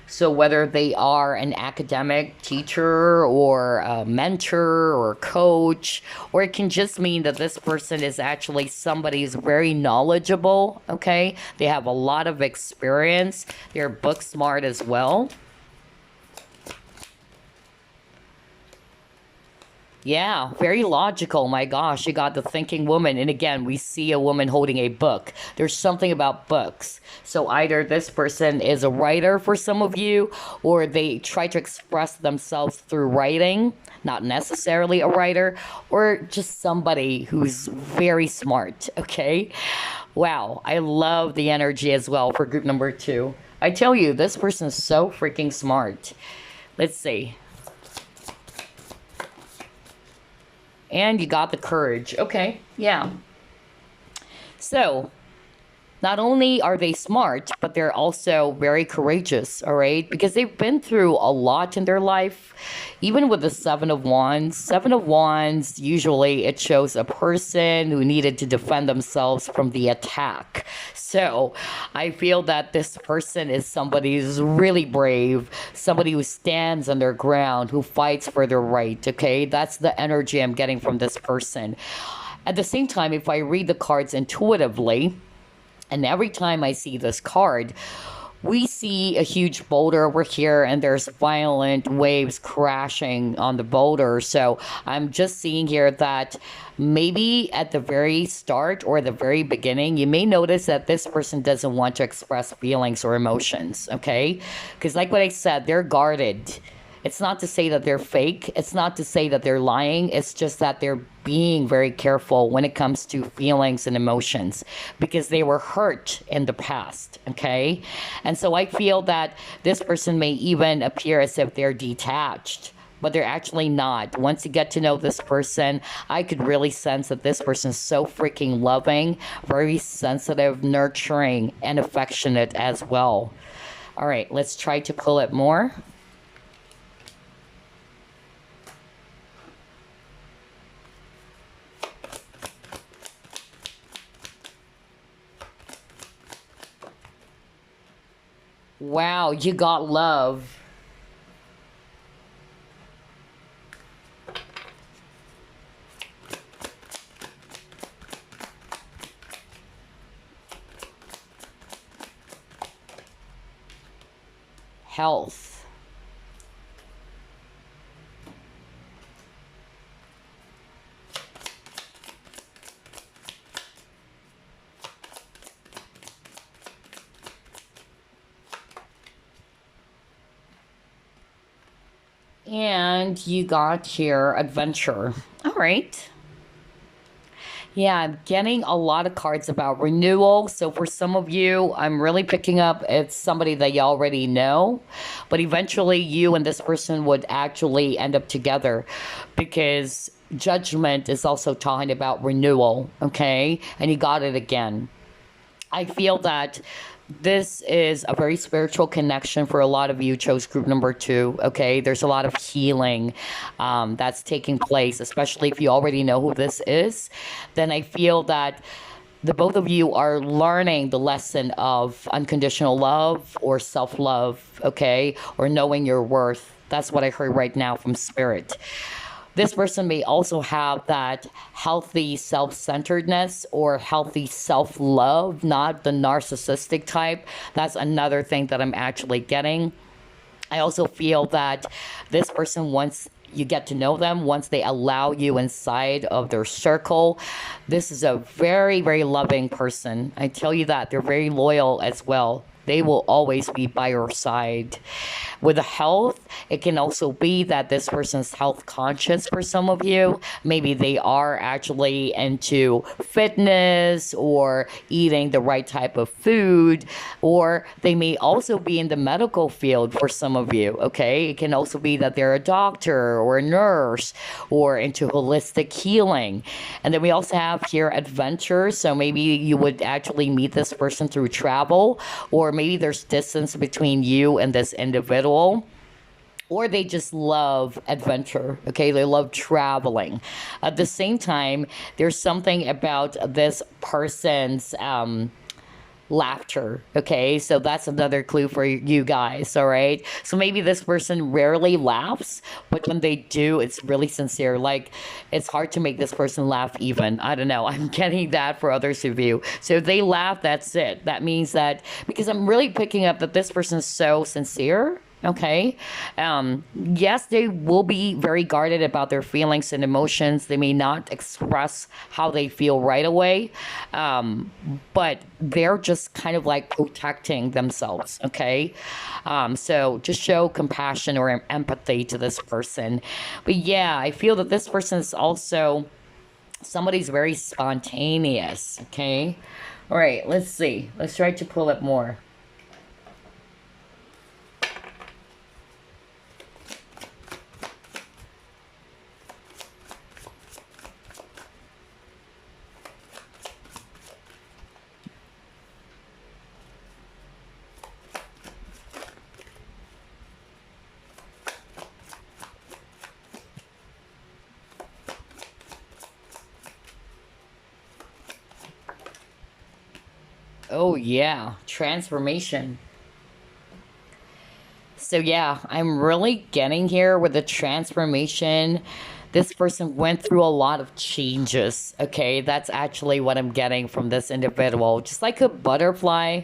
Speaker 1: So whether they are an academic teacher or a mentor or coach, or it can just mean that this person is actually somebody who's very knowledgeable, okay? They have a lot of experience. They're book smart as well. Yeah, very logical. My gosh, you got the thinking woman. And again, we see a woman holding a book. There's something about books. So either this person is a writer for some of you, or they try to express themselves through writing, not necessarily a writer, or just somebody who's very smart. Okay. Wow. I love the energy as well for group number two. I tell you, this person is so freaking smart. Let's see. And you got the courage. Okay, yeah. So, not only are they smart, but they're also very courageous, all right? Because they've been through a lot in their life. Even with the Seven of Wands, usually it shows a person who needed to defend themselves from the attack. So I feel that this person is somebody who's really brave, somebody who stands on their ground, who fights for their right, okay? That's the energy I'm getting from this person. At the same time, if I read the cards intuitively, and every time I see this card, we see a huge boulder over here and there's violent waves crashing on the boulder. So I'm just seeing here that maybe at the very start or the very beginning, you may notice that this person doesn't want to express feelings or emotions, okay? Because like what I said, they're guarded. It's not to say that they're fake. It's not to say that they're lying. It's just that they're being very careful when it comes to feelings and emotions because they were hurt in the past, okay? And so I feel that this person may even appear as if they're detached, but they're actually not. Once you get to know this person, I could really sense that this person is so freaking loving, very sensitive, nurturing, and affectionate as well. All right, let's try to pull it more. Wow, you got love. Health. And you got here adventure. All right. Yeah, I'm getting a lot of cards about renewal. So for some of you, I'm really picking up it's somebody that you already know, but eventually you and this person would actually end up together because judgment is also talking about renewal, okay? And you got it again. I feel that this is a very spiritual connection for a lot of you. Chose group number two. Okay, there's a lot of healing that's taking place, especially if you already know who this is. Then I feel that the both of you are learning the lesson of unconditional love or self love. Okay, or knowing your worth. That's what I heard right now from spirit. This person may also have that healthy self centeredness or healthy self love, not the narcissistic type. That's another thing that I'm actually getting. I also feel that this person, once you get to know them, once they allow you inside of their circle, this is a very, very loving person. I tell you that they're very loyal as well. They will always be by your side. With the health, it can also be that this person's health conscious for some of you. Maybe they are actually into fitness or eating the right type of food, or they may also be in the medical field for some of you, okay? It can also be that they're a doctor or a nurse or into holistic healing. And then we also have here adventure. So maybe you would actually meet this person through travel, or maybe there's distance between you and this individual, or they just love adventure. Okay, they love traveling. At the same time, there's something about this person's laughter. Okay, so that's another clue for you guys. All right, so maybe this person rarely laughs, but when they do, it's really sincere. Like, it's hard to make this person laugh even. I don't know, I'm getting that for others of you. So if they laugh, that's it. That means that, because I'm really picking up that this person is so sincere. Okay. Yes, they will be very guarded about their feelings and emotions. They may not express how they feel right away, but they're just kind of like protecting themselves. Okay. So just show compassion or empathy to this person. But yeah, I feel that this person is also somebody's very spontaneous. Okay. All right. Let's see. Let's try to pull up more. Oh, yeah, transformation. So, yeah, I'm really getting here with the transformation. This person went through a lot of changes. Okay, that's actually what I'm getting from this individual. Just like a butterfly,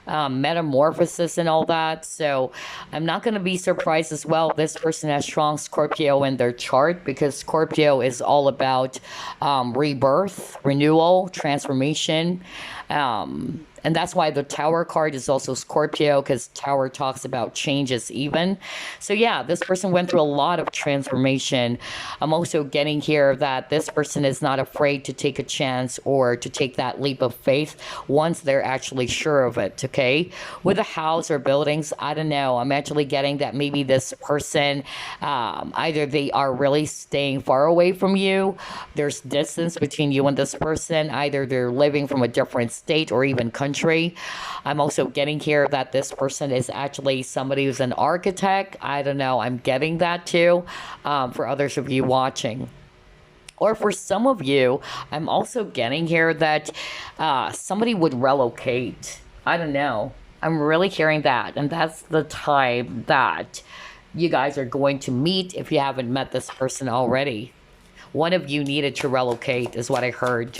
Speaker 1: metamorphosis and all that. So I'm not going to be surprised as well. This person has strong Scorpio in their chart, because Scorpio is all about rebirth, renewal, transformation. And that's why the Tower card is also Scorpio, because Tower talks about changes even. So yeah, this person went through a lot of transformation. I'm also getting here that this person is not afraid to take a chance or to take that leap of faith once they're actually sure of it, okay? With a house or buildings, I don't know. I'm actually getting that maybe this person, either they are really staying far away from you, there's distance between you and this person, either they're living from a different state or even country. I'm also getting here that this person is actually somebody who's an architect. I don't know. I'm getting that too, for others of you watching. Or for some of you, I'm also getting here that somebody would relocate. I don't know. I'm really hearing that. And that's the time that you guys are going to meet if you haven't met this person already. One of you needed to relocate, is what I heard.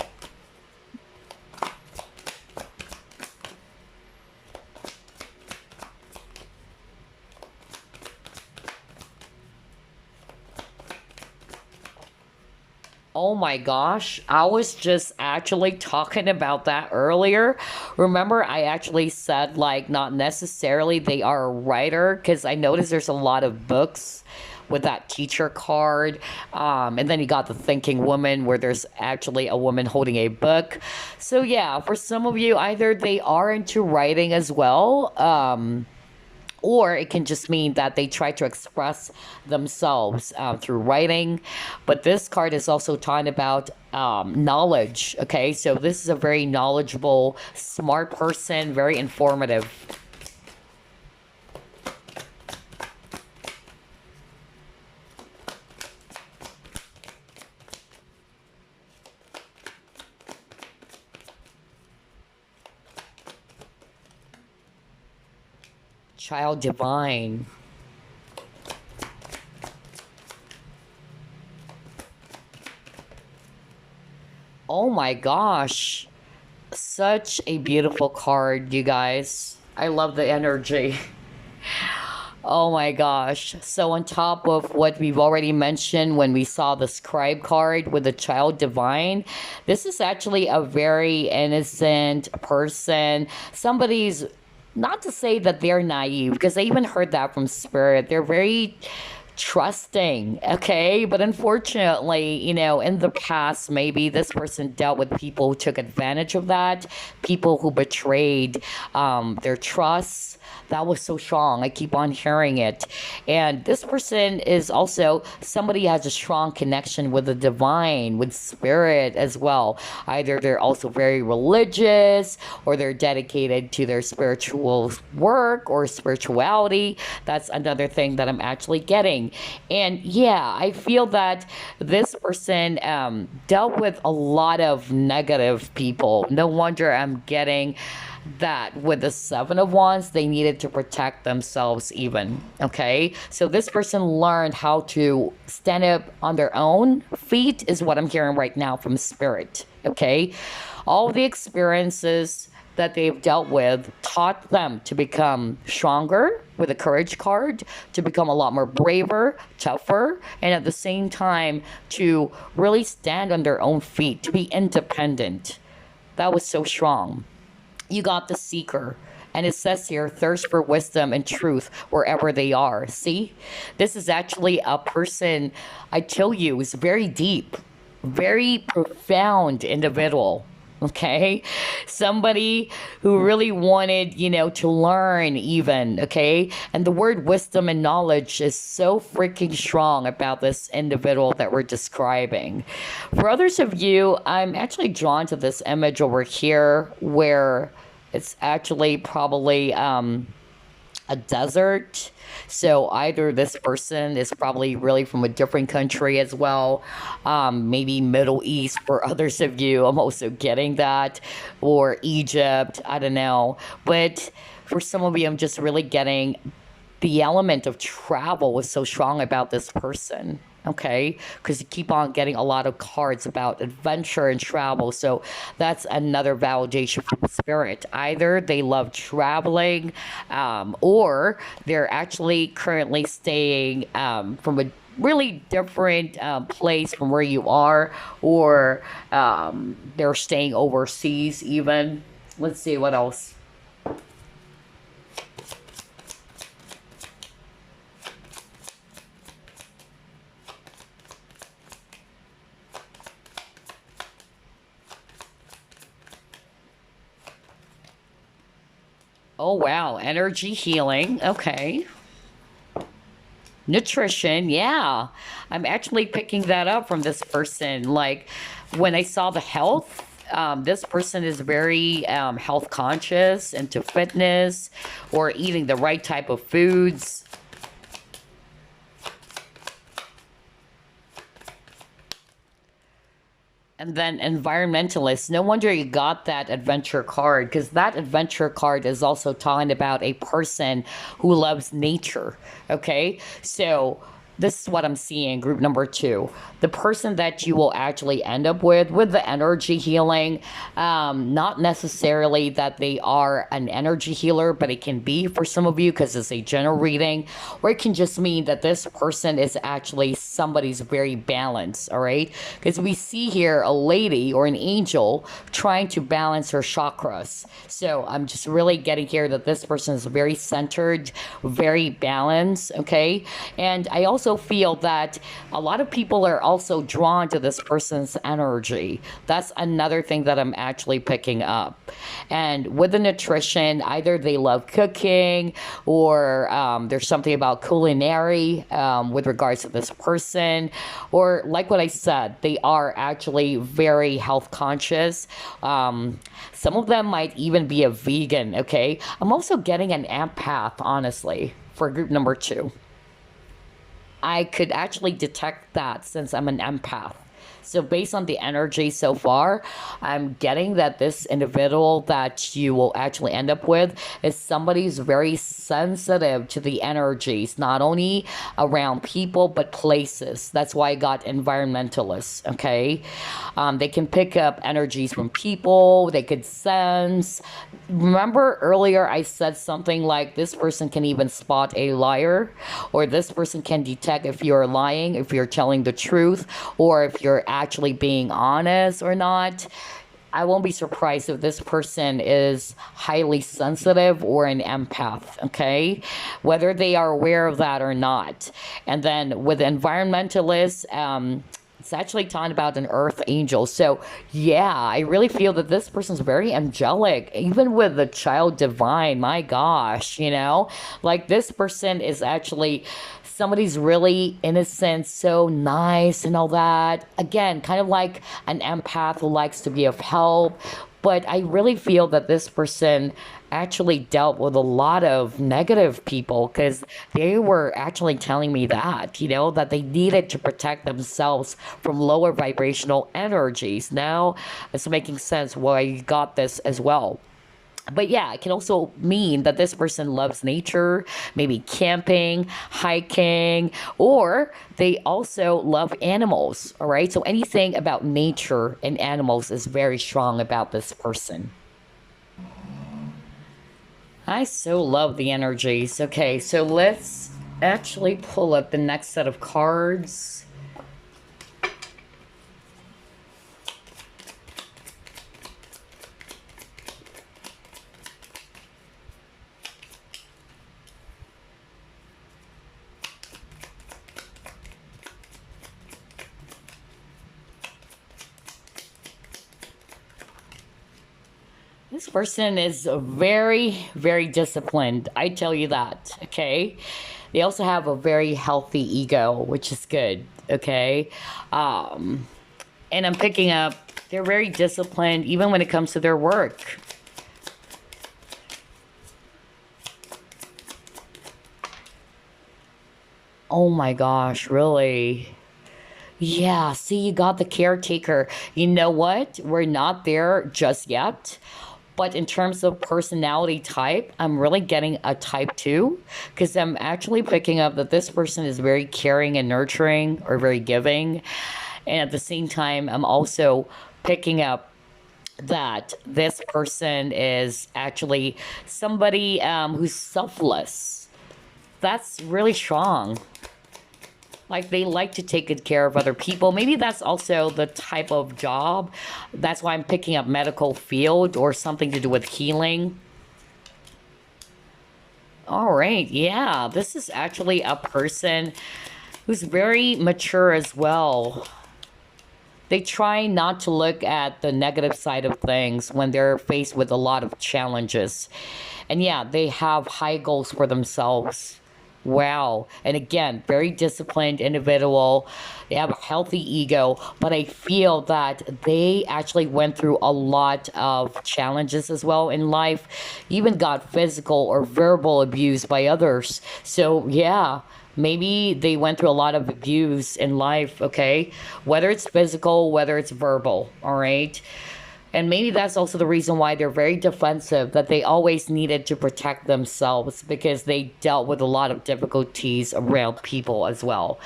Speaker 1: Oh my gosh, I was just actually talking about that earlier. Remember, I actually said, like, not necessarily they are a writer, because I noticed there's a lot of books with that teacher card. And then you got the thinking woman, where there's actually a woman holding a book. So yeah, for some of you, either they are into writing as well, or it can just mean that they try to express themselves through writing. But this card is also talking about knowledge. Okay, so this is a very knowledgeable, smart person, very informative. Child divine. Oh my gosh. Such a beautiful card, you guys. I love the energy. Oh my gosh. So, on top of what we've already mentioned when we saw the scribe card with the child divine, this is actually a very innocent person. Somebody's, not to say that they're naive, because I even heard that from spirit. They're very trusting, okay? But unfortunately, in the past, maybe this person dealt with people who took advantage of that, people who betrayed their trust. That was so strong. I keep on hearing it. And this person is also somebody who has a strong connection with the divine, with spirit as well. Either they're also very religious, or they're dedicated to their spiritual work or spirituality. That's another thing that I'm actually getting. And yeah, I feel that this person dealt with a lot of negative people. No wonder I'm getting that with the Seven of Wands, they needed to protect themselves even. Okay, so this person learned how to stand up on their own feet, is what I'm hearing right now from spirit. Okay, all the experiences that they've dealt with taught them to become stronger with a courage card, to become a lot more braver, tougher, and at the same time to really stand on their own feet, to be independent. That was so strong. You got the seeker. And it says here, thirst for wisdom and truth wherever they are. See? This is actually a person, I tell you, is very deep, very profound individual. Okay? Somebody who really wanted, to learn even. Okay? And the word wisdom and knowledge is so freaking strong about this individual that we're describing. For others of you, I'm actually drawn to this image over here where it's actually probably a desert. So either this person is probably really from a different country as well, maybe Middle East for others of you. I'm also getting that, or Egypt. I don't know, but for some of you, I'm just really getting the element of travel was so strong about this person. Okay, because you keep on getting a lot of cards about adventure and travel. So that's another validation from spirit. Either they love traveling, or they're actually currently staying from a really different place from where you are, or they're staying overseas even. Let's see what else. Oh, wow. Energy healing. Okay. Nutrition. Yeah. I'm actually picking that up from this person. Like, when I saw the health, this person is very health conscious, into fitness, or eating the right type of foods. And then environmentalist. No wonder you got that adventure card, because that adventure card is also talking about a person who loves nature. Okay, so this is what I'm seeing, group number 2. The person that you will actually end up with the energy healing, not necessarily that they are an energy healer, but it can be for some of you because it's a general reading, or it can just mean that this person is actually somebody's very balanced, all right? Because we see here a lady or an angel trying to balance her chakras. So I'm just really getting here that this person is very centered, very balanced, okay? And I also also feel that a lot of people are also drawn to this person's energy. That's another thing that I'm actually picking up. And with the nutrition, either they love cooking or there's something about culinary with regards to this person, or like what I said, they are actually very health conscious. Some of them might even be a vegan, okay? I'm also getting an empath, honestly, for group number 2. I could actually detect that since I'm an empath. So based on the energy so far, I'm getting that this individual that you will actually end up with is somebody who's very sensitive to the energies, not only around people, but places. That's why I got environmentalists, okay? They can pick up energies from people, they could sense. Remember earlier I said something like this person can even spot a liar, or this person can detect if you're lying, if you're telling the truth, or if you're actually being honest or not. I won't be surprised if this person is highly sensitive or an empath, okay? Whether they are aware of that or not. And then with environmentalists, it's actually talking about an earth angel. So yeah, I really feel that this person's very angelic, even with the child divine. My gosh, you know, like this person is actually somebody's really innocent, so nice and all that. Again, kind of like an empath who likes to be of help. But I really feel that this person actually dealt with a lot of negative people, because they were actually telling me that, you know, that they needed to protect themselves from lower vibrational energies. Now it's making sense why you got this as well. But yeah, it can also mean that this person loves nature, maybe camping, hiking, or they also love animals. All right. So anything about nature and animals is very strong about this person. I so love the energies. Okay, so let's actually pull up the next set of cards. This person is very, very disciplined. I tell you that, okay? They also have a very healthy ego, which is good, okay? Um, and I'm picking up, they're very disciplined even when it comes to their work. Oh my gosh, really? Yeah, see, you got the caretaker. You know what? We're not there just yet. But in terms of personality type, I'm really getting a type 2, because I'm actually picking up that this person is very caring and nurturing, or very giving. And at the same time, I'm also picking up that this person is actually somebody who's selfless. That's really strong. Like they like to take good care of other people. Maybe that's also the type of job. That's why I'm picking up medical field or something to do with healing. All right, yeah, this is actually a person who's very mature as well. They try not to look at the negative side of things when they're faced with a lot of challenges. And yeah, they have high goals for themselves. Wow. And again, very disciplined individual. They have a healthy ego, but I feel that they actually went through a lot of challenges as well in life, even got physical or verbal abuse by others. So, yeah, maybe they went through a lot of abuse in life, okay? Whether it's physical, whether it's verbal, all right? And maybe that's also the reason why they're very defensive, that they always needed to protect themselves because they dealt with a lot of difficulties around people as well.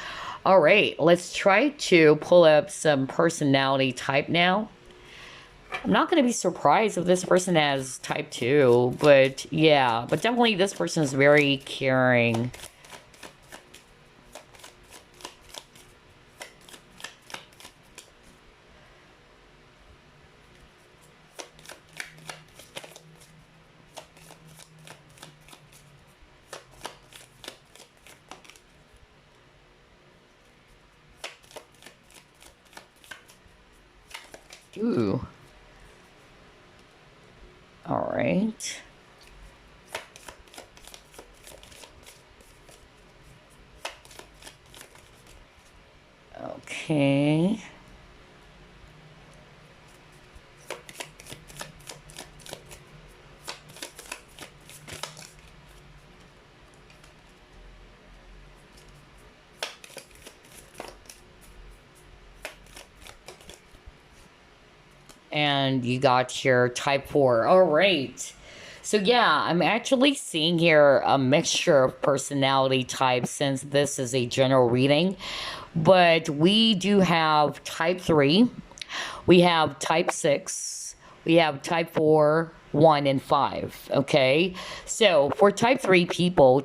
Speaker 1: All right, let's try to pull up some personality type now. I'm not going to be surprised if this person has type 2, but yeah, but definitely this person is very caring. Ooh. All right. Okay. And you got your type 4. All right. So, yeah, I'm actually seeing here a mixture of personality types since this is a general reading. But we do have type 3, we have type 6, we have type 4, 1, and 5. Okay. So for type 3 people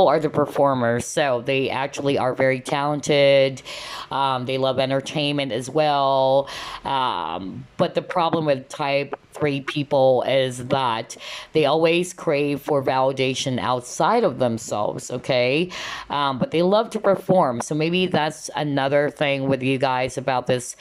Speaker 1: are the performers. So they actually are very talented. They love entertainment as well. But the problem with type 3 people is that they always crave for validation outside of themselves. Okay. But they love to perform. So maybe that's another thing with you guys about this.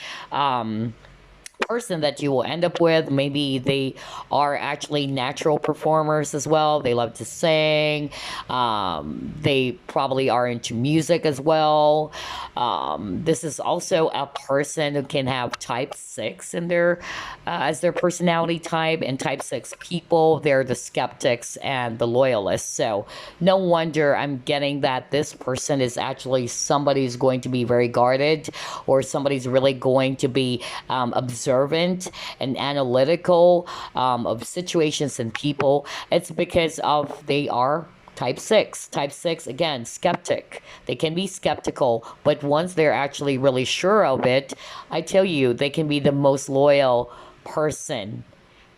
Speaker 1: Person that you will end up with. Maybe they are actually natural performers as well. They love to sing. They probably are into music as well. This is also a person who can have type 6 in their as their personality type, and type 6 people, they're the skeptics and the loyalists. So no wonder I'm getting that this person is actually somebody who's going to be very guarded, or somebody's really going to be observant and analytical of situations and people. It's because of they are type 6. Type 6, again, skeptic. They can be skeptical, but once they're actually really sure of it, I tell you, they can be the most loyal person,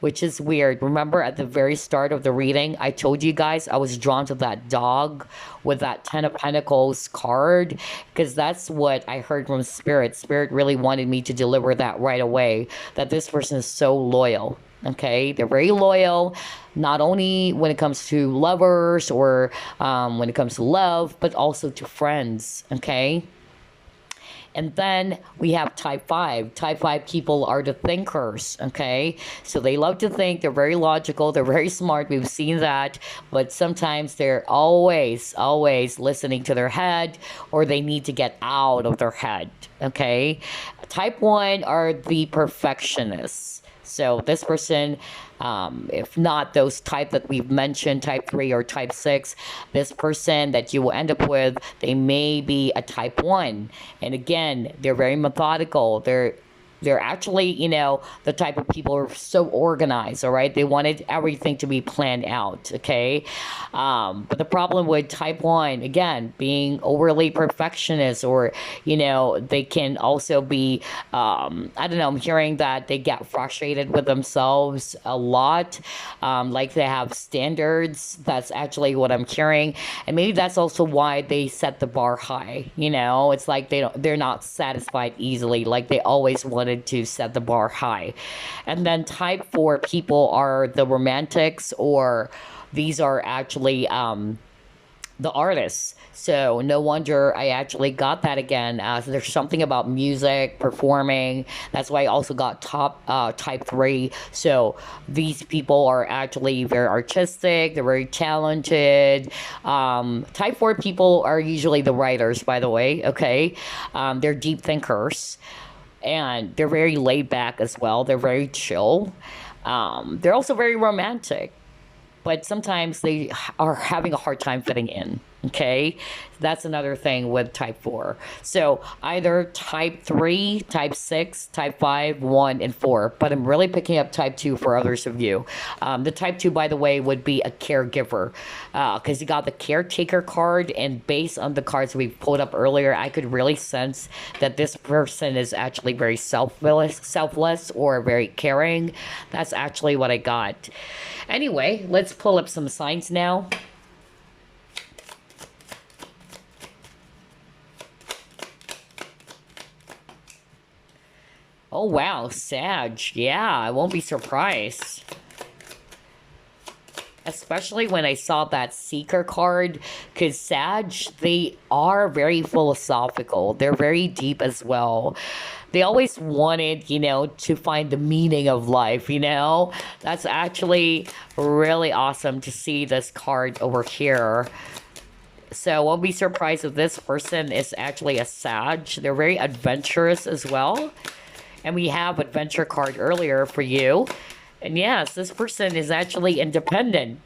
Speaker 1: which is weird. Remember at the very start of the reading, I told you guys I was drawn to that dog with that Ten of Pentacles card, because that's what I heard from Spirit. Spirit really wanted me to deliver that right away, that this person is so loyal. Okay, they're very loyal, not only when it comes to lovers or when it comes to love, but also to friends. Okay. And then we have type 5. Type 5 people are the thinkers, okay? So they love to think, they're very logical, they're very smart. We've seen that, but sometimes they're always listening to their head, or they need to get out of their head, okay? Type 1 are the perfectionists. So this person, if not those type that we've mentioned, type 3 or type 6, this person that you will end up with, they may be a type 1. And again, they're very methodical. They're actually, the type of people who are so organized, all right? They wanted everything to be planned out, okay? But the problem with type 1, again, being overly perfectionist, or, they can also be, I don't know, I'm hearing that they get frustrated with themselves a lot. Like they have standards. That's actually what I'm hearing. And maybe that's also why they set the bar high, It's like they're not satisfied easily. Like they always wanted to set the bar high. And then type 4 people are the romantics, or these are actually the artists. So no wonder I actually got that again. So there's something about music, performing. That's why I also got type 3. So these people are actually very artistic. They're very talented. Type 4 people are usually the writers, by the way. Okay, they're deep thinkers, and they're very laid back as well. They're very chill. They're also very romantic, but sometimes they are having a hard time fitting in. Okay, that's another thing with type 4. So either type 3, type 6, type 5, 1, and 4. But I'm really picking up type 2 for others of you. The type 2, by the way, would be a caregiver, because you got the caretaker card, and based on the cards we pulled up earlier, I could really sense that this person is actually very selfless, or very caring. That's actually what I got. Anyway, let's pull up some signs now. Oh, wow, Sag. Yeah, I won't be surprised. especially when I saw that Seeker card, because Sag, they are very philosophical. They're very deep as well. They always wanted, to find the meaning of life, That's actually really awesome to see this card over here. So won't be surprised if this person is actually a Sag. They're very adventurous as well. And we have adventure card earlier for you. And yes, this person is actually independent.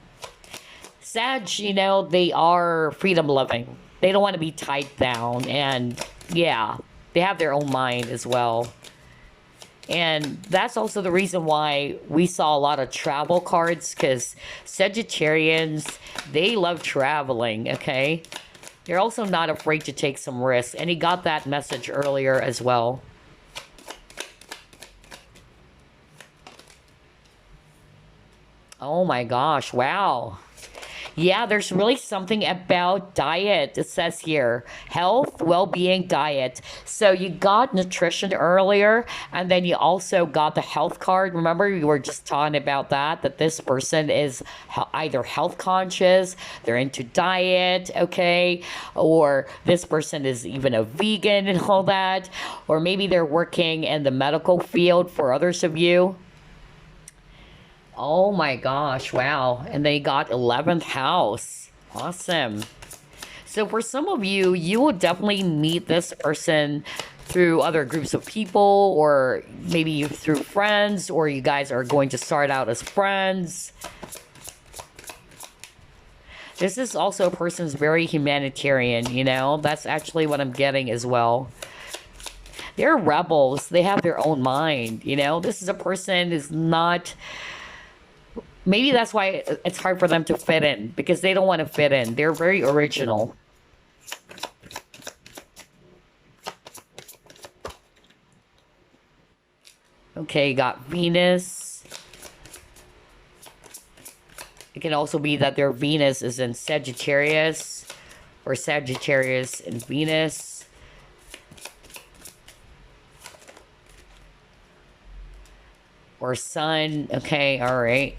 Speaker 1: Sag, they are freedom loving. They don't want to be tied down. And yeah, they have their own mind as well. And that's also the reason why we saw a lot of travel cards, because Sagittarians, they love traveling, okay? They're also not afraid to take some risks. And he got that message earlier as well. Oh my gosh, wow. Yeah, there's really something about diet. It says here health, well being, diet. So you got nutrition earlier, and then you also got the health card. Remember, you were just talking about that this person is either health conscious, they're into diet, okay, or this person is even a vegan and all that, or maybe they're working in the medical field for others of you. Oh my gosh, wow. And they got 11th house. Awesome. So for some of you, you will definitely meet this person through other groups of people, or maybe through friends, or you guys are going to start out as friends. This is also a person who's very humanitarian, That's actually what I'm getting as well. They're rebels. They have their own mind, This is a person who's not... Maybe that's why it's hard for them to fit in, because they don't want to fit in. They're very original. Okay, got Venus. It can also be that their Venus is in Sagittarius, or Sagittarius and Venus. Or Sun. Okay, all right.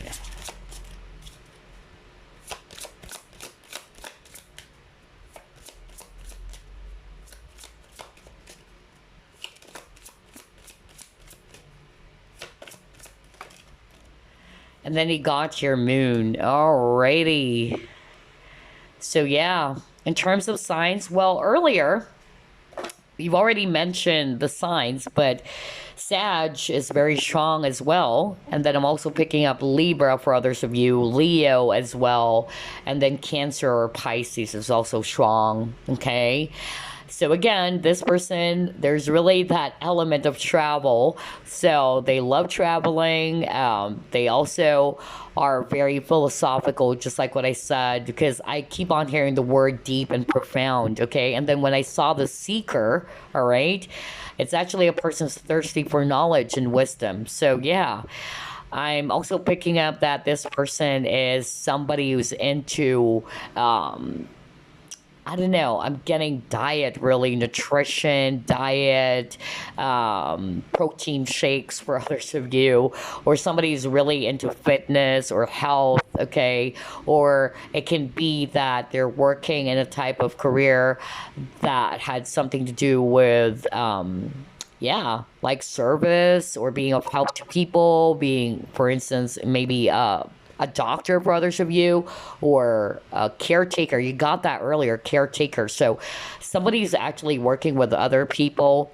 Speaker 1: And then you got your moon. Alrighty. So yeah, in terms of signs, well, earlier, you've already mentioned the signs, but Sag is very strong as well. And then I'm also picking up Libra for others of you, Leo as well. And then Cancer or Pisces is also strong, okay? So again, this person, there's really that element of travel. So they love traveling. They also are very philosophical, just like what I said, because I keep on hearing the word deep and profound, okay? And then when I saw the seeker, all right, it's actually a person who's thirsty for knowledge and wisdom. So yeah. I'm also picking up that this person is somebody who's into I don't know. I'm getting diet, really, nutrition, diet, protein shakes for others of you, or somebody's really into fitness or health, okay? Or it can be that they're working in a type of career that had something to do with, yeah, like service or being of help to people, being, for instance, maybe a doctor for others of you, or a caretaker. You got that earlier, caretaker. So somebody's actually working with other people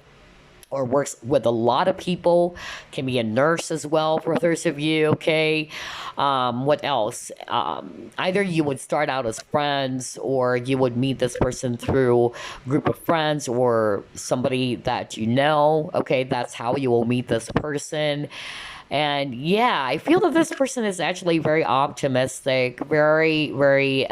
Speaker 1: or works with a lot of people, can be a nurse as well for others of you, okay? What else? Either you would start out as friends, or you would meet this person through a group of friends or somebody that you know, okay? That's how you will meet this person. And yeah, I feel that this person is actually very optimistic, very, very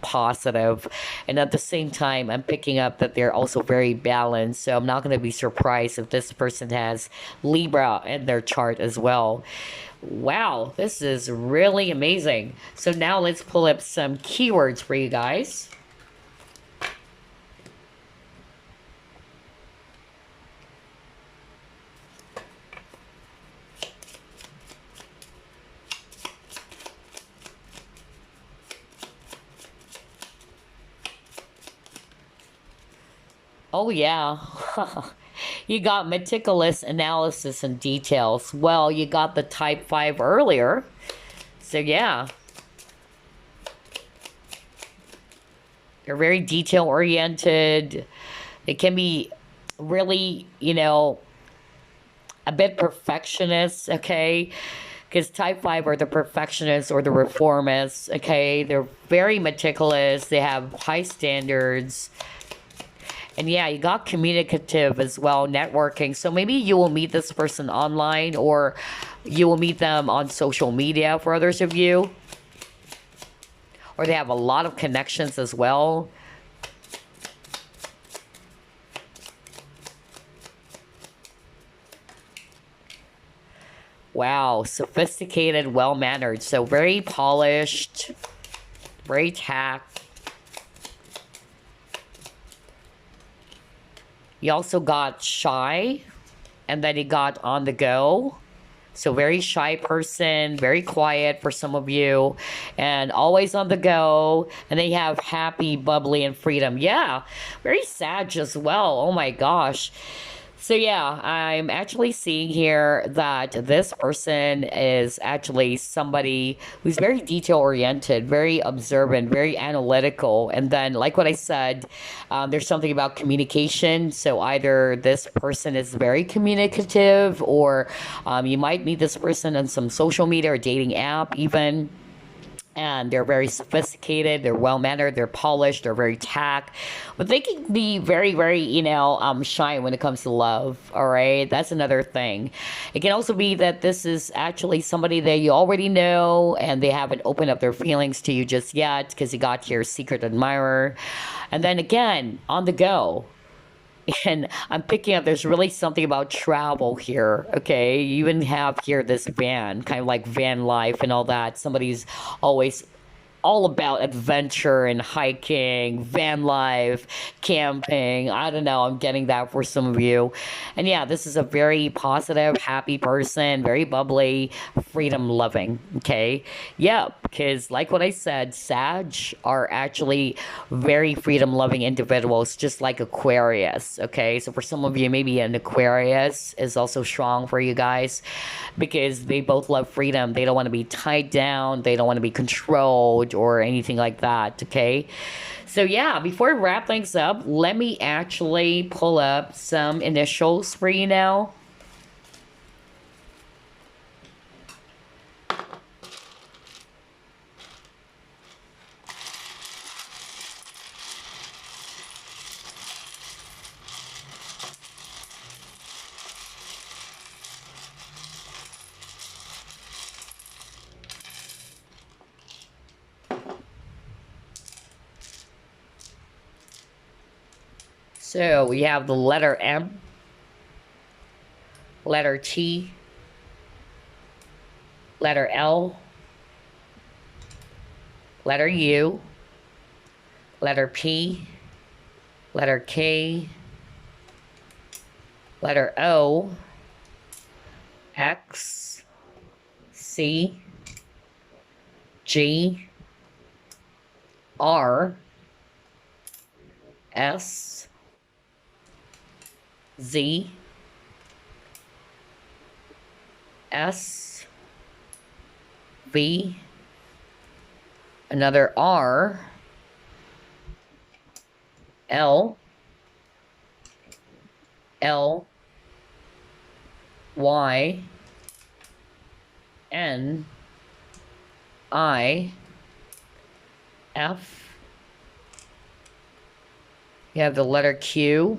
Speaker 1: positive. And at the same time, I'm picking up that they're also very balanced. So I'm not going to be surprised if this person has Libra in their chart as well. Wow, this is really amazing. So now let's pull up some keywords for you guys. Oh, yeah. You got meticulous analysis and details. Well, you got the type 5 earlier. So, yeah. They're very detail oriented. They can be really, a bit perfectionist, okay? Because type 5 are the perfectionists or the reformists, okay? They're very meticulous, they have high standards. And yeah, you got communicative as well, networking. So maybe you will meet this person online or you will meet them on social media for others of you. Or they have a lot of connections as well. Wow, sophisticated, well-mannered. So very polished, very tact. You also got shy, and then you got on the go. So very shy person, very quiet for some of you, and always on the go. And then you have happy, bubbly, and freedom. Yeah, very sage as well. Oh my gosh. So yeah, I'm actually seeing here that this person is actually somebody who's very detail oriented, very observant, very analytical. And then, like what I said, there's something about communication. So either this person is very communicative, or you might meet this person on some social media or dating app even. And they're very sophisticated, they're well mannered, they're polished, they're very tact, but they can be very, very, shy when it comes to love. All right, that's another thing. It can also be that this is actually somebody that you already know and they haven't opened up their feelings to you just yet because you got your secret admirer. And then again, on the go. And I'm picking up there's really something about travel here. Okay, you even have here this van, kind of like van life and all that. Somebody's always all about adventure and hiking, van life, camping. I don't know. I'm getting that for some of you. And yeah, this is a very positive, happy person, very bubbly, freedom loving. Okay. Yeah. Because, like what I said, Sag are actually very freedom loving individuals, just like Aquarius. Okay. So, for some of you, maybe an Aquarius is also strong for you guys because they both love freedom. They don't want to be tied down, they don't want to be controlled or anything like that, okay? So yeah, before we wrap things up, let me actually pull up some initials for you now. So we have the letter M, letter T, letter L, letter U, letter P, letter K, letter O, X, C, G, R, S, Z, S, V, another R, L, L, Y, N, I, F. You have the letter Q,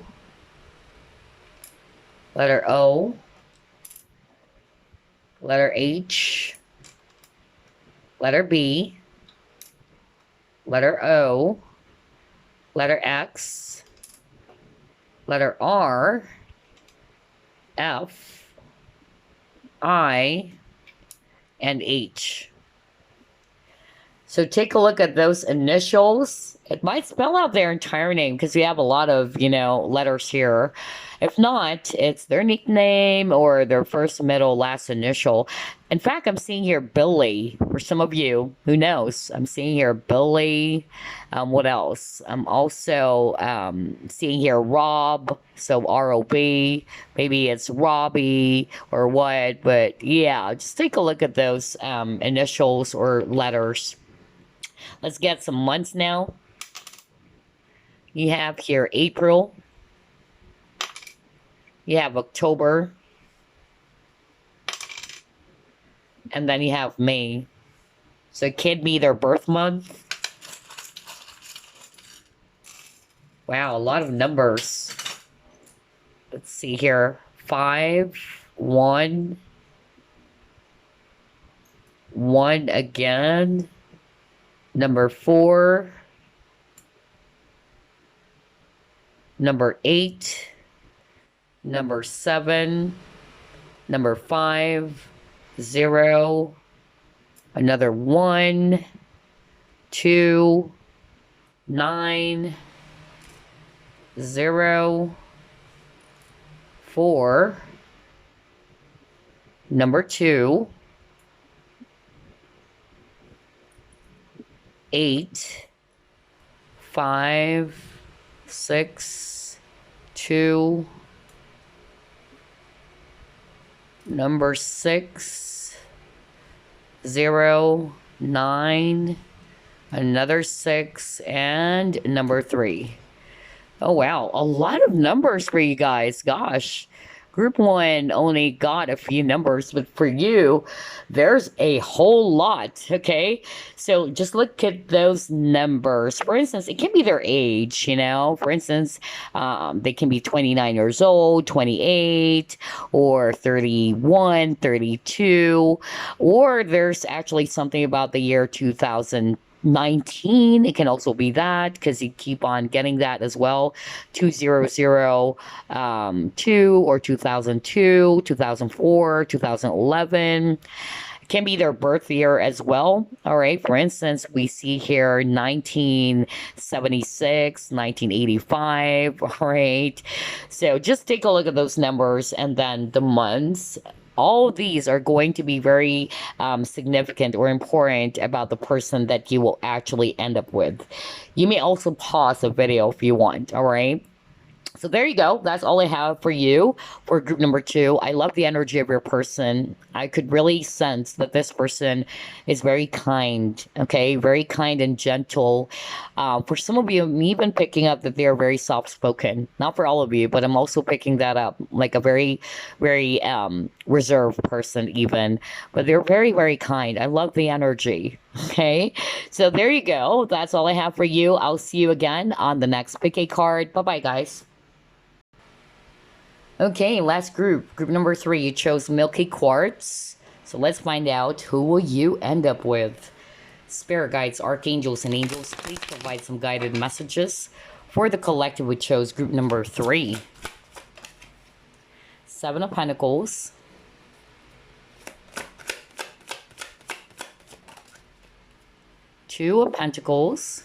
Speaker 1: letter O, letter H, letter B, letter O, letter X, letter R, F, I, and H. So take a look at those initials. It might spell out their entire name because we have a lot of, letters here. If not, it's their nickname or their first, middle, last initial. In fact, I'm seeing here Billy. For some of you, who knows? I'm seeing here Billy. What else? I'm also seeing here Rob. So R-O-B. Maybe it's Robbie or what. But yeah, just take a look at those initials or letters. Let's get some months now. You have here April. You have October. And then you have May. So it could be their birth month. Wow, a lot of numbers. Let's see here. 5, 1. 1 again. Number 4. Number 8. Number 7. Number 5. 0. Another 1. 2. 9. 0. 4. Number 2. 8. 5. 6. 2. Number 6. 0. 9. Another 6. And number 3. Oh, wow. A lot of numbers for you guys. Gosh. Group 1 only got a few numbers, but for you, there's a whole lot, okay? So just look at those numbers. For instance, it can be their age, For instance, they can be 29 years old, 28, or 31, 32, or there's actually something about the year 2019. It can also be that because you keep on getting that as well. 2002 or 2002, 2004, 2011. It can be their birth year as well. All right. For instance, we see here 1976, 1985. All right. So just take a look at those numbers and then the months. All of these are going to be very significant or important about the person that you will actually end up with. You may also pause the video if you want, all right? So there you go. That's all I have for you for group number 2. I love the energy of your person. I could really sense that this person is very kind, okay? Very kind and gentle. For some of you, I'm even picking up that they're very soft-spoken. Not for all of you, but I'm also picking that up. Like a very, very reserved person even. But they're very, very kind. I love the energy, okay? So there you go. That's all I have for you. I'll see you again on the next pick a card. Bye-bye, guys. Okay, last group. Group number 3, you chose Milky Quartz. So let's find out who will you end up with. Spirit guides, archangels, and angels, please provide some guided messages. For the collective, we chose group number 3. 7 of Pentacles. Two of Pentacles.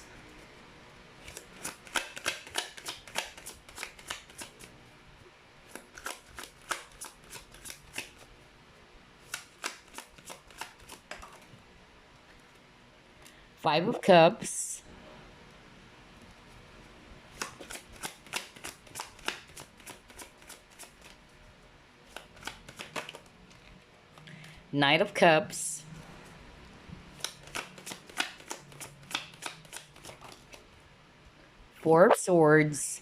Speaker 1: Five of Cups. Knight of Cups. Four of Swords.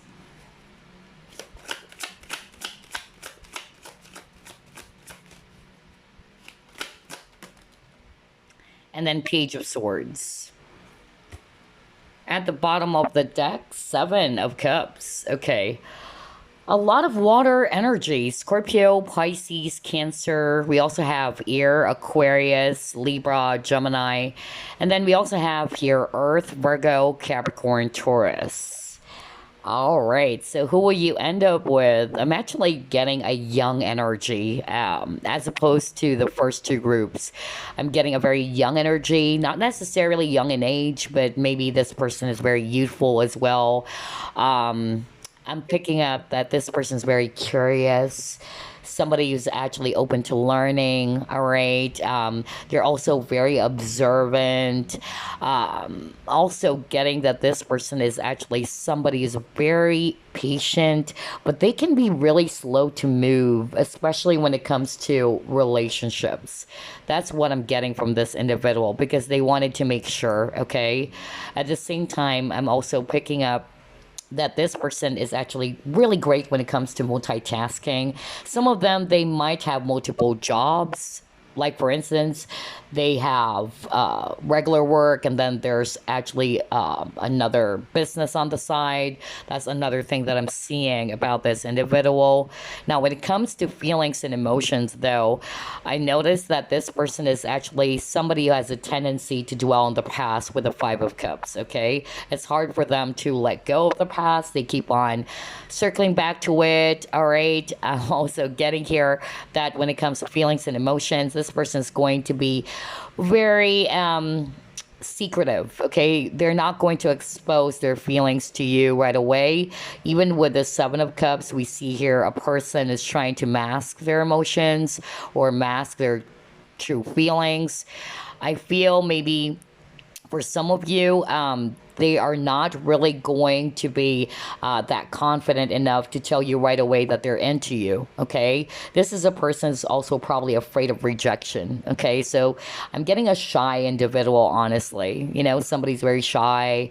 Speaker 1: And then Page of Swords. At the bottom of the deck, 7 of Cups. Okay. A lot of water energy. Scorpio, Pisces, Cancer. We also have here Aquarius, Libra, Gemini. And then we also have here Earth, Virgo, Capricorn, Taurus. All right, so who will you end up with? I'm actually getting a young energy, as opposed to the first two groups. I'm getting a very young energy, not necessarily young in age, but maybe this person is very youthful as well. Um, I'm picking up that this person's very curious, somebody who's actually open to learning. All right. They're also very observant. Also, getting that this person is actually somebody who's very patient, but they can be really slow to move, especially when it comes to relationships. That's what I'm getting from this individual because they wanted to make sure, okay? At the same time, I'm also picking up that this person is actually really great when it comes to multitasking. Some of them, they might have multiple jobs. Like, for instance, they have regular work, and then there's actually another business on the side. That's another thing that I'm seeing about this individual. Now, when it comes to feelings and emotions, though, I noticed that this person is actually somebody who has a tendency to dwell on the past with the Five of Cups, okay? It's hard for them to let go of the past. They keep on circling back to it, all right? I'm also getting here that when it comes to feelings and emotions, this person is going to be very secretive, okay? They're not going to expose their feelings to you right away. Even with the Seven of Cups, we see here a person is trying to mask their emotions or mask their true feelings. I feel maybe for some of you, they are not really going to be that confident enough to tell you right away that they're into you, okay? This is a person who's also probably afraid of rejection, okay? So I'm getting a shy individual, honestly. You know, somebody's very shy,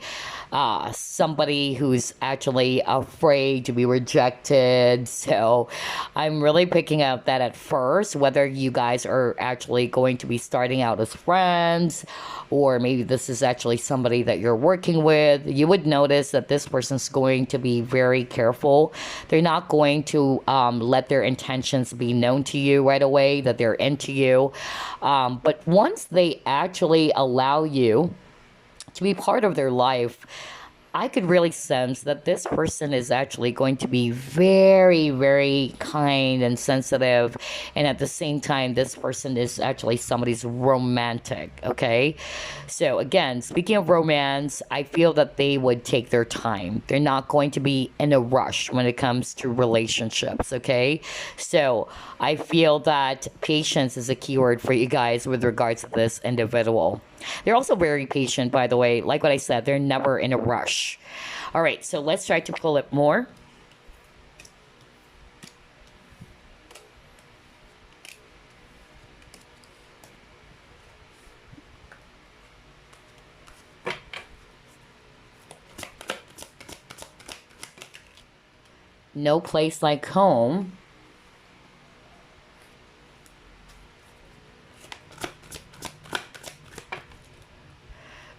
Speaker 1: somebody who's actually afraid to be rejected. So I'm really picking up that at first, whether you guys are actually going to be starting out as friends, or maybe this is actually somebody that you're working with, you would notice that this person's going to be very careful. They're not going to let their intentions be known to you right away, that they're into you. But once they actually allow you to be part of their life, I could really sense that this person is actually going to be very, very kind and sensitive. And at the same time, this person is actually somebody's romantic, okay? So, again, speaking of romance, I feel that they would take their time. They're not going to be in a rush when it comes to relationships, okay? So, I feel that patience is a keyword for you guys with regards to this individual. They're also very patient, by the way. Like what I said, they're never in a rush. All right, so let's try to pull it more. No place like home.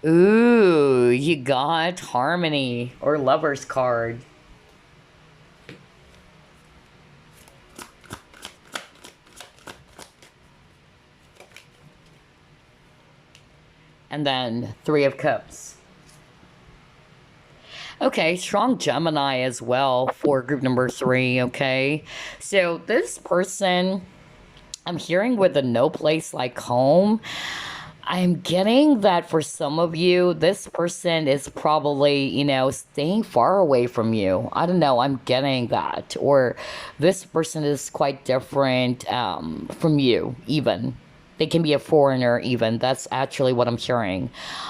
Speaker 1: Ooh, you got Harmony or Lover's card. And then Three of Cups. Okay, strong Gemini as well for group number 3, okay? So this person, I'm hearing with a no place like home. I'm getting that for some of you, this person is probably, staying far away from you. I don't know, I'm getting that. Or this person is quite different from you, even. They can be a foreigner, even. That's actually what I'm hearing.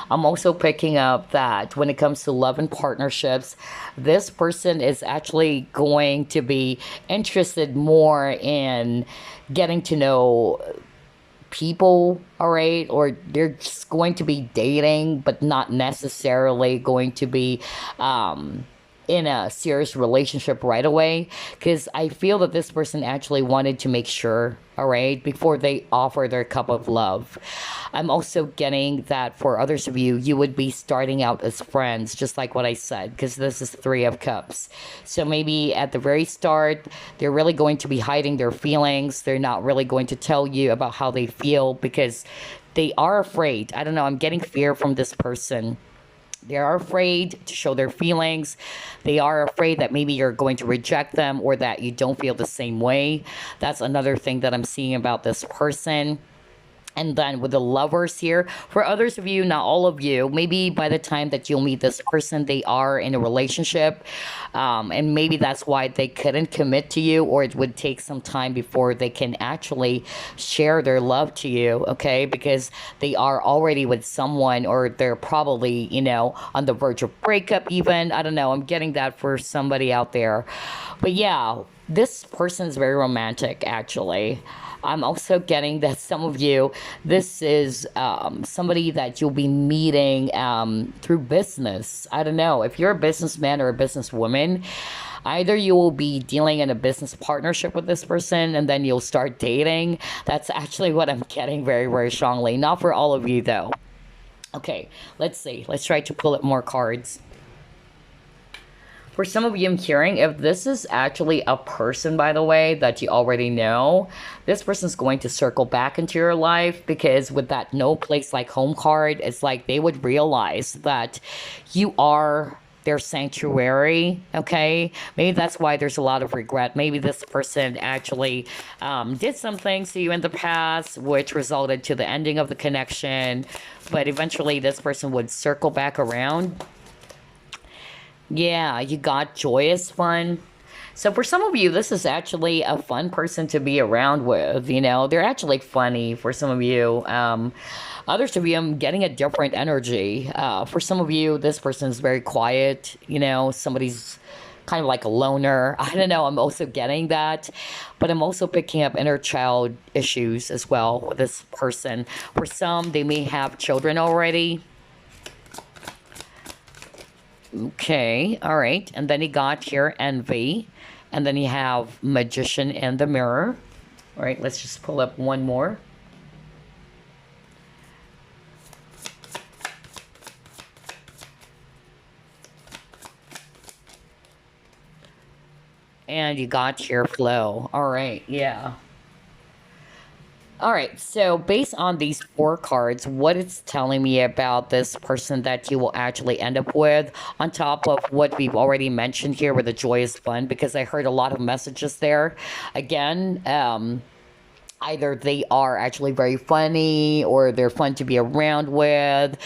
Speaker 1: I'm also picking up that when it comes to love and partnerships, this person is actually going to be interested more in getting to know people, all right? Or they're just going to be dating, but not necessarily going to be in a serious relationship right away, because I feel that this person actually wanted to make sure, all right, before they offer their cup of love. I'm also getting that for others of you, you would be starting out as friends, just like what I said, because this is Three of Cups. So maybe at the very start, they're really going to be hiding their feelings. They're not really going to tell you about how they feel because they are afraid. I don't know, I'm getting fear from this person. They are afraid to show their feelings. They are afraid that maybe you're going to reject them or that you don't feel the same way. That's another thing that I'm seeing about this person. And then with the lovers here, for others of you, not all of you, maybe by the time that you'll meet this person, they are in a relationship. And maybe that's why they couldn't commit to you, or it would take some time before they can actually share their love to you, okay? Because they are already with someone, or they're probably, on the verge of breakup, even. I don't know. I'm getting that for somebody out there. But yeah, this person is very romantic, actually. I'm also getting that some of you, this is somebody that you'll be meeting through business. I don't know. If you're a businessman or a businesswoman, either you will be dealing in a business partnership with this person and then you'll start dating. That's actually what I'm getting very, very strongly. Not for all of you, though. Okay, let's see. Let's try to pull up more cards. For some of you, I'm hearing if this is actually a person, by the way, that you already know, this person's going to circle back into your life, because with that no place like home card, it's like they would realize that you are their sanctuary, okay? Maybe that's why there's a lot of regret. Maybe this person actually did some things to you in the past, which resulted to the ending of the connection, but eventually this person would circle back around. Yeah, you got joyous fun. So for some of you, this is actually a fun person to be around with. They're actually funny for some of you. Others of you, I'm getting a different energy. For some of you, this person is very quiet. Somebody's kind of like a loner. I don't know. I'm also getting that. But I'm also picking up inner child issues as well with this person. For some, they may have children already. Okay, all right. And then you got here envy. And then you have magician in the mirror. All right, let's just pull up one more. And you got here flow. All right, yeah. All right, so based on these four cards, what it's telling me about this person that you will actually end up with, on top of what we've already mentioned here with the joyous fun, because I heard a lot of messages there. Again, either they are actually very funny, or they're fun to be around with,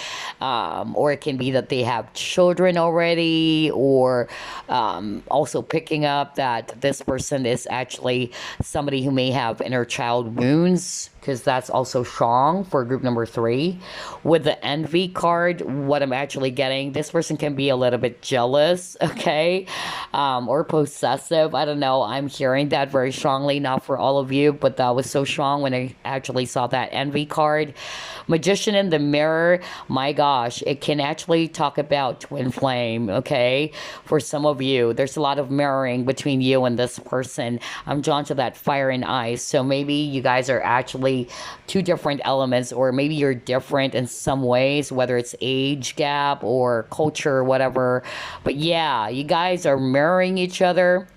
Speaker 1: or it can be that they have children already, or also picking up that this person is actually somebody who may have inner child wounds, because that's also strong for group number 3. With the envy card, what I'm actually getting, this person can be a little bit jealous, okay, or possessive. I don't know. I'm hearing that very strongly, not for all of you, but that was so strong when I actually saw that envy card. Magician in the mirror, my gosh, it can actually talk about twin flame, okay? For some of you, there's a lot of mirroring between you and this person. I'm drawn to that fire and ice, so maybe you guys are actually two different elements, or maybe you're different in some ways, whether it's age gap or culture or whatever. But yeah, you guys are mirroring each other.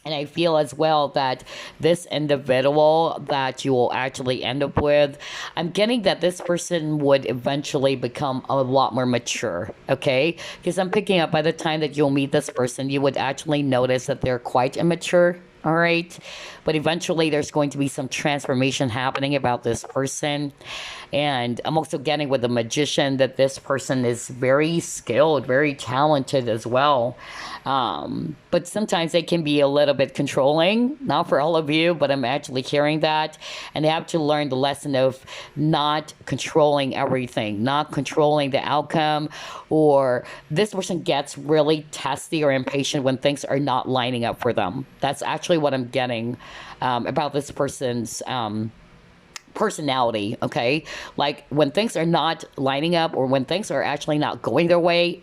Speaker 1: And I feel as well that this individual that you will actually end up with, I'm getting that this person would eventually become a lot more mature, okay? Because I'm picking up by the time that you'll meet this person, you would actually notice that they're quite immature. All right. But eventually there's going to be some transformation happening about this person. And I'm also getting with the magician that this person is very skilled, very talented as well. But sometimes they can be a little bit controlling, not for all of you, but I'm actually hearing that. And they have to learn the lesson of not controlling everything, not controlling the outcome, or this person gets really testy or impatient when things are not lining up for them. That's actually what I'm getting about this person's personality, okay? Like when things are not lining up, or when things are actually not going their way,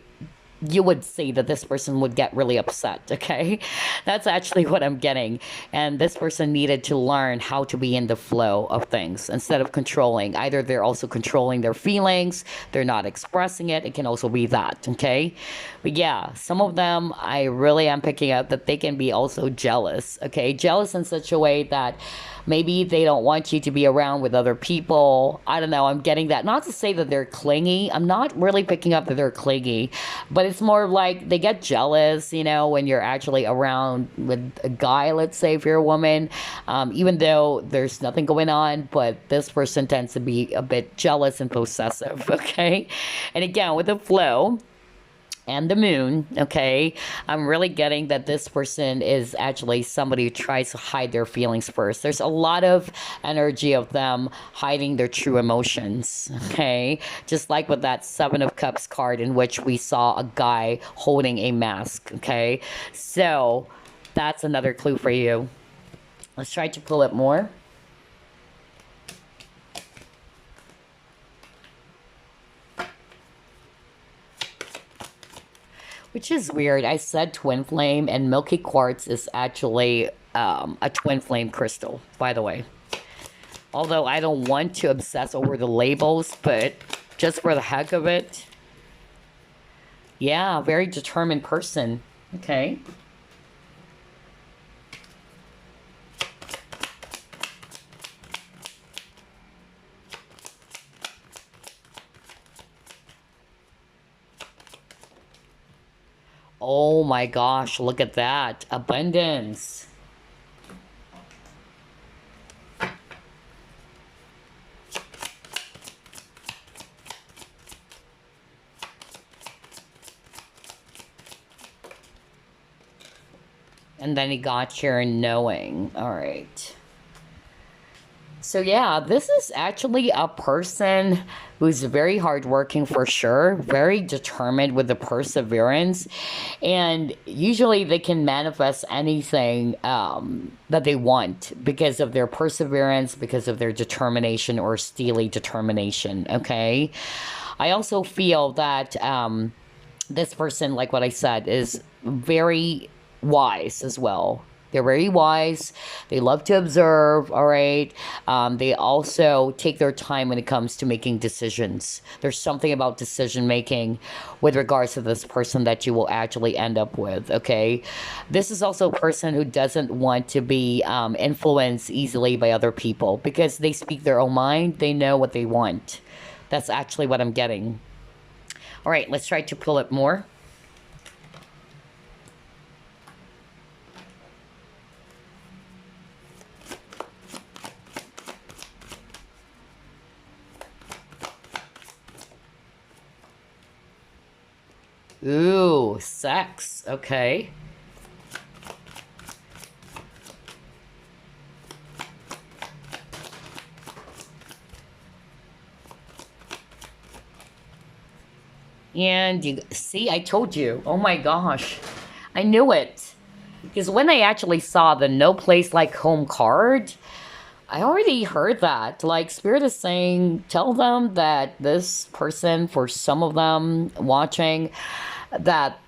Speaker 1: you would see that this person would get really upset, okay? That's actually what I'm getting. And this person needed to learn how to be in the flow of things instead of controlling. Either they're also controlling their feelings, they're not expressing it. It can also be that, okay? But yeah, some of them I really am picking up that they can be also jealous, okay? Jealous in such a way that maybe they don't want you to be around with other people. I don't know. I'm getting that. Not to say that they're clingy. I'm not really picking up that they're clingy, but it's more like they get jealous, you know, when you're actually around with a guy, let's say, if you're a woman, even though there's nothing going on, but this person tends to be a bit jealous and possessive, okay? And again, with the flow and the moon, okay, I'm really getting that this person is actually somebody who tries to hide their feelings first. There's a lot of energy of them hiding their true emotions, okay, just like with that Seven of Cups card in which we saw a guy holding a mask, okay? So that's another clue for you. Let's try to pull it more. Which is weird. I said twin flame, and Milky Quartz is actually a twin flame crystal, by the way. Although I don't want to obsess over the labels, but just for the heck of it. Yeah, very determined person. Okay. Oh my gosh, look at that. Abundance. And then he got here knowing. All right. So yeah, this is actually a person who's very hardworking for sure, very determined with the perseverance, and usually they can manifest anything that they want because of their perseverance, because of their determination or steely determination, okay? I also feel that this person, like what I said, is very wise as well. They're very wise. They love to observe, all right? They also take their time when it comes to making decisions. There's something about decision making with regards to this person that you will actually end up with, okay? This is also a person who doesn't want to be influenced easily by other people because they speak their own mind. They know what they want. That's actually what I'm getting. All right, let's try to pull it more. Ooh, sex. Okay. And you see, I told you. Oh my gosh. I knew it. Because when I actually saw the no place like home card, I already heard that. Like, Spirit is saying, tell them that this person, for some of them watching, that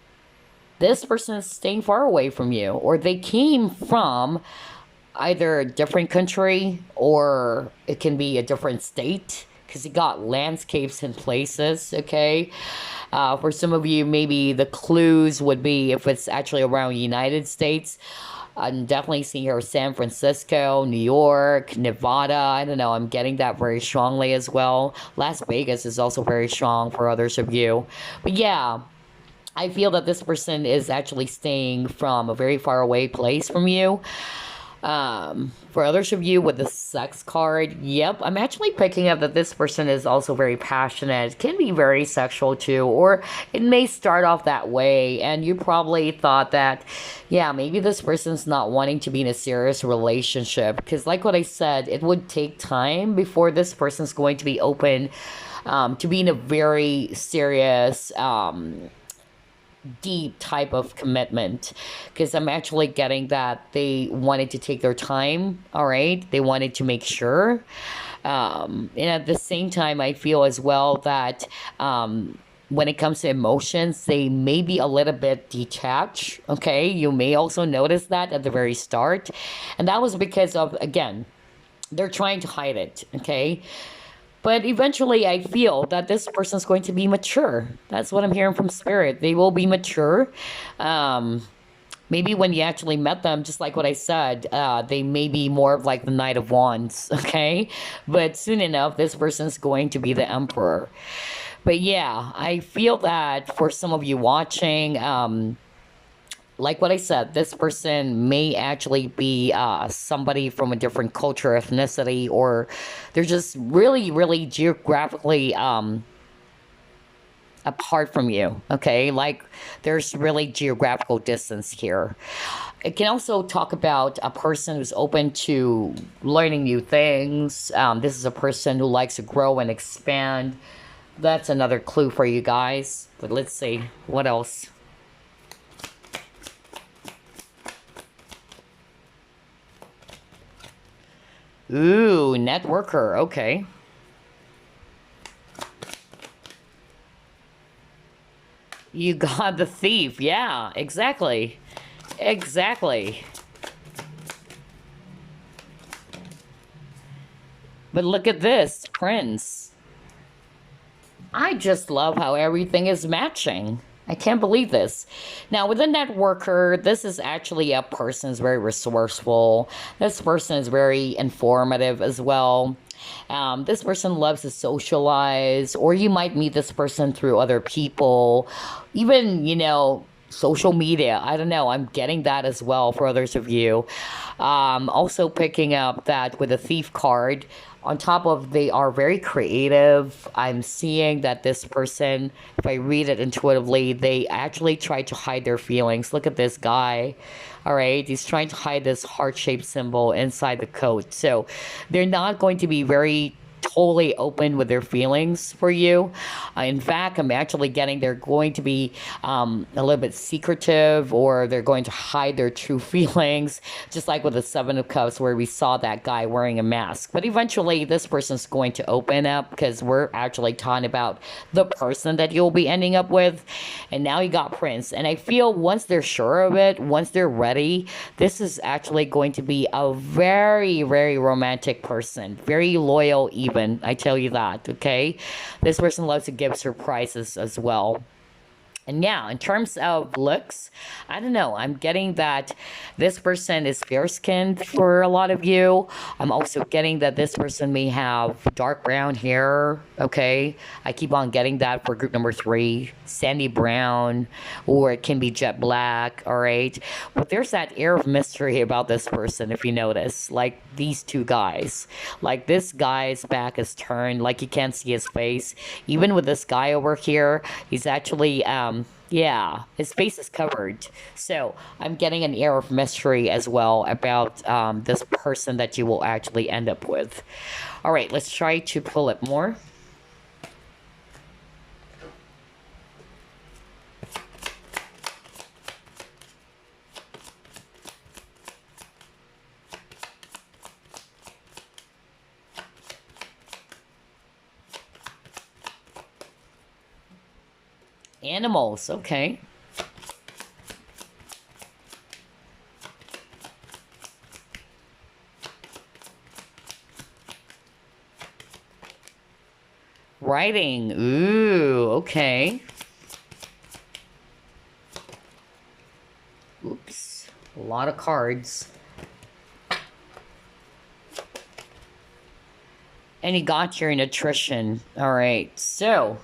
Speaker 1: this person is staying far away from you, or they came from either a different country or it can be a different state because you got landscapes and places, okay? For some of you, maybe the clues would be if it's actually around the United States. I'm definitely seeing here San Francisco, New York, Nevada. I don't know. I'm getting that very strongly as well. Las Vegas is also very strong for others of you. But yeah, I feel that this person is actually staying from a very far away place from you. For others of you with the sex card, yep, I'm actually picking up that this person is also very passionate. It can be very sexual too, or it may start off that way, and you probably thought that, yeah, maybe this person's not wanting to be in a serious relationship. Because like what I said, it would take time before this person's going to be open to be in a very serious deep type of commitment, because I'm actually getting that they wanted to take their time. All right, they wanted to make sure, and at the same time I feel as well that when it comes to emotions, they may be a little bit detached. Okay, you may also notice that at the very start, and that was because of, again, they're trying to hide it. Okay, but eventually I feel that this person's going to be mature. That's what I'm hearing from spirit. They will be mature. Maybe when you actually met them, just like what I said, they may be more of like the Knight of Wands. Okay, but soon enough this person's going to be the Emperor. But yeah, I feel that for some of you watching, like what I said, this person may actually be somebody from a different culture, ethnicity, or they're just really, really geographically apart from you. Okay, like there's really geographical distance here. It can also talk about a person who's open to learning new things. This is a person who likes to grow and expand. That's another clue for you guys. But let's see what else. Ooh, networker. Okay. You got the thief. Yeah, exactly. Exactly. But look at this, Prince. I just love how everything is matching. I can't believe this. Now, with a networker, this is actually a person who's very resourceful. This person is very informative as well. This person loves to socialize, or you might meet this person through other people, even, social media. I don't know. I'm getting that as well for others of you. Also picking up that with a thief card, on top of they are very creative, I'm seeing that this person, if I read it intuitively, they actually try to hide their feelings. Look at this guy. All right, he's trying to hide this heart-shaped symbol inside the coat. So they're not going to be very totally open with their feelings for you. In fact, I'm actually getting they're going to be a little bit secretive, or they're going to hide their true feelings, just like with the Seven of Cups where we saw that guy wearing a mask. But eventually this person's going to open up, because we're actually talking about the person that you'll be ending up with. And now you got Prince. And I feel once they're sure of it, once they're ready, this is actually going to be a very, very romantic person. Very loyal even. I tell you that, okay? This person loves to give surprises as well. And yeah, in terms of looks, I don't know. I'm getting that this person is fair-skinned for a lot of you. I'm also getting that this person may have dark brown hair, okay? I keep on getting that for group number 3. Sandy brown, or it can be jet black, all right? But there's that air of mystery about this person, if you notice. Like these two guys. Like this guy's back is turned, like you can't see his face. Even with this guy over here, he's actually, yeah, his face is covered. So I'm getting an air of mystery as well about this person that you will actually end up with. All right, let's try to pull it more. Animals, okay. Writing, ooh, okay. Oops, a lot of cards. And you got your nutrition. All right, so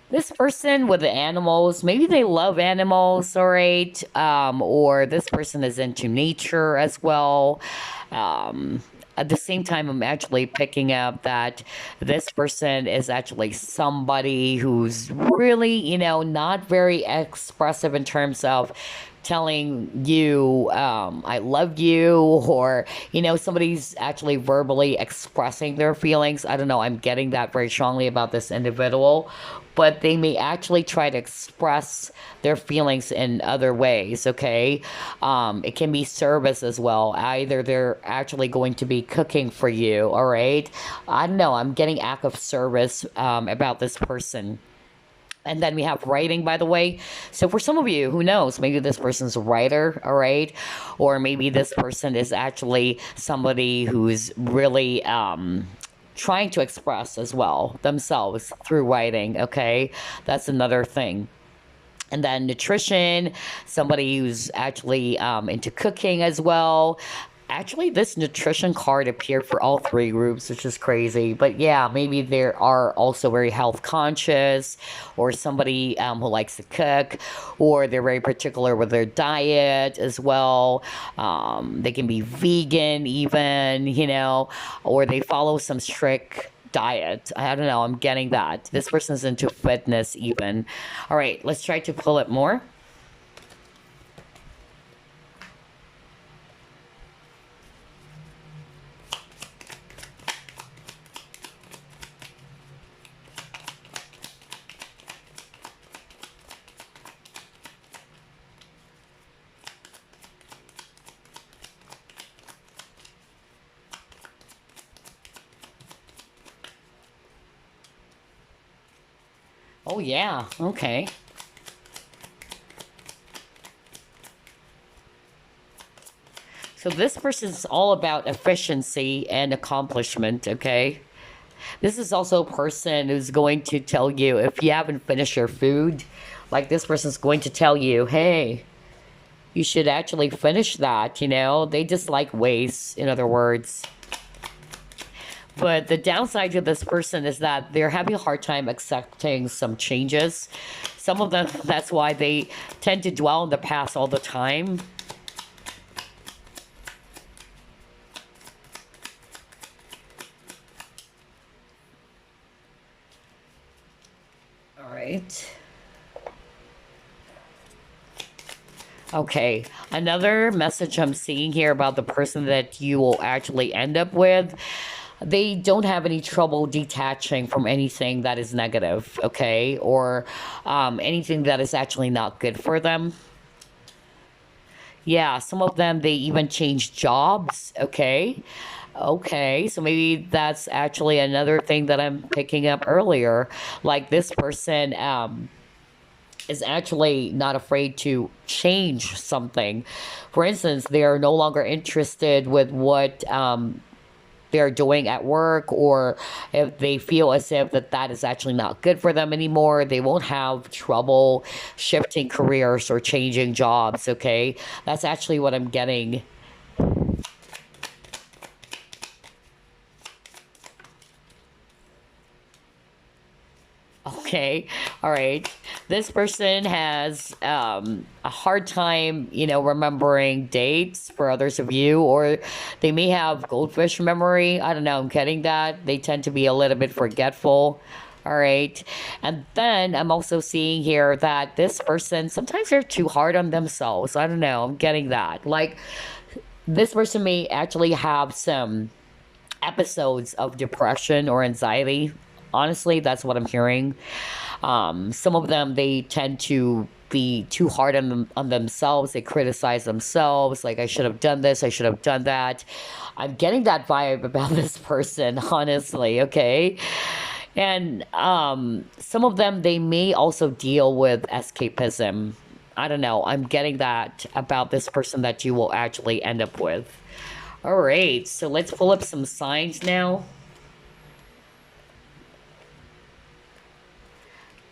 Speaker 1: this person with the animals, maybe they love animals, all right? Or this person is into nature as well. At the same time, I'm actually picking up that this person is actually somebody who's really, not very expressive in terms of telling you, I love you, or, somebody's actually verbally expressing their feelings. I don't know, I'm getting that very strongly about this individual, but they may actually try to express their feelings in other ways, okay? It can be service as well. Either they're actually going to be cooking for you, all right? I don't know, I'm getting act of service about this person. And then we have writing, by the way. So for some of you, who knows? Maybe this person's a writer, all right? Or maybe this person is actually somebody who's really trying to express as well themselves through writing, okay? That's another thing. And then nutrition, somebody who's actually into cooking as well. Actually, this nutrition card appeared for all three groups, which is crazy. But yeah, maybe they are also very health conscious, or somebody who likes to cook, or they're very particular with their diet as well. They can be vegan even, or they follow some strict diet. I don't know, I'm getting that. This person's into fitness even. All right, let's try to pull it more. Oh yeah, okay. So this person is all about efficiency and accomplishment, okay? This is also a person who's going to tell you if you haven't finished your food, like this person's going to tell you, hey, you should actually finish that, They dislike waste, in other words. But the downside to this person is that they're having a hard time accepting some changes. Some of them, that's why they tend to dwell in the past all the time. All right. Okay, another message I'm seeing here about the person that you will actually end up with. They don't have any trouble detaching from anything that is negative, okay? Or anything that is actually not good for them. Yeah, some of them, they even change jobs, okay? Okay, so maybe that's actually another thing that I'm picking up earlier. Like this person, is actually not afraid to change something. For instance, they are no longer interested with what they're doing at work, or if they feel as if that is actually not good for them anymore, they won't have trouble shifting careers or changing jobs, okay? That's actually what I'm getting. Okay, all right. This person has a hard time, remembering dates for others of you, or they may have goldfish memory. I don't know, I'm getting that. They tend to be a little bit forgetful. All right. And then I'm also seeing here that this person, sometimes they're too hard on themselves. I don't know, I'm getting that. Like, this person may actually have some episodes of depression or anxiety. Honestly, that's what I'm hearing. Some of them, they tend to be too hard on themselves. They criticize themselves, like, I should have done this, I should have done that. I'm getting that vibe about this person, honestly, okay? And some of them, they may also deal with escapism. I don't know. I'm getting that about this person that you will actually end up with. All right, so let's pull up some signs now.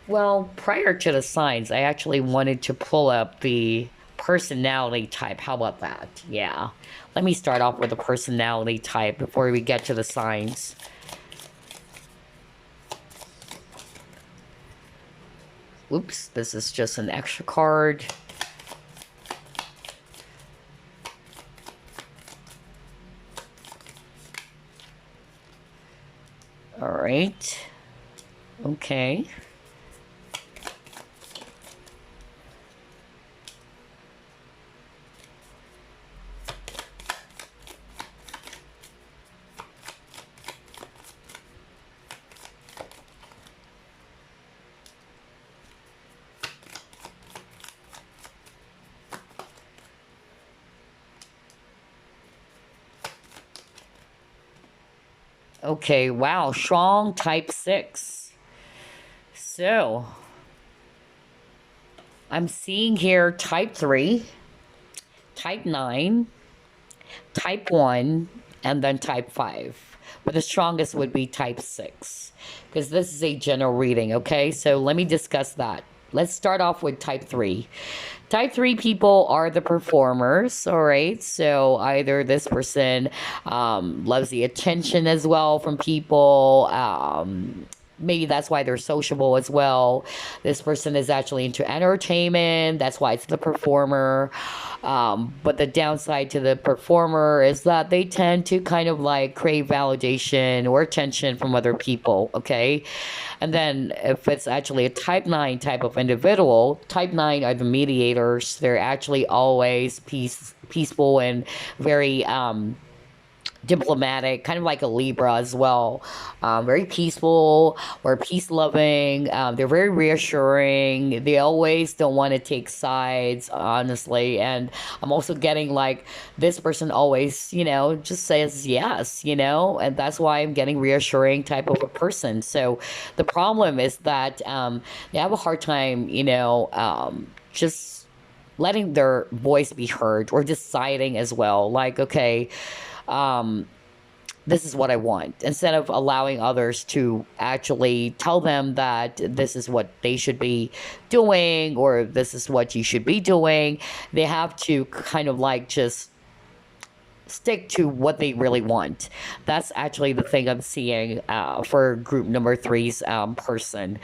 Speaker 1: Well, prior to the signs, I actually wanted to pull up the personality type. How about that? Yeah. Let me start off with the personality type before we get to the signs. Oops, this is just an extra card. All right. Okay. Okay, wow, strong type 6. So, I'm seeing here type 3, type 9, type 1, and then type 5. But the strongest would be type 6. Because this is a general reading, okay? So let me discuss that. Let's start off with type 3. Type 3 people are the performers, all right? So either this person loves the attention as well from people. Maybe that's why they're sociable as well. This person is actually into entertainment. That's why it's the performer. But the downside to the performer is that they tend to kind of like crave validation or attention from other people, okay? And then if it's actually a type 9 type of individual, type 9 are the mediators. They're actually always peaceful and very diplomatic, kind of like a Libra as well. Very peaceful or peace loving. They're very reassuring. They always don't want to take sides, honestly. And I'm also getting like this person always, just says yes, and that's why I'm getting reassuring type of a person. So the problem is that they have a hard time, just letting their voice be heard or deciding as well. Like, okay, um, this is what I want, instead of allowing others to actually tell them that this is what they should be doing or this is what you should be doing. They have to kind of like just stick to what they really want. That's actually the thing I'm seeing for group number three's person.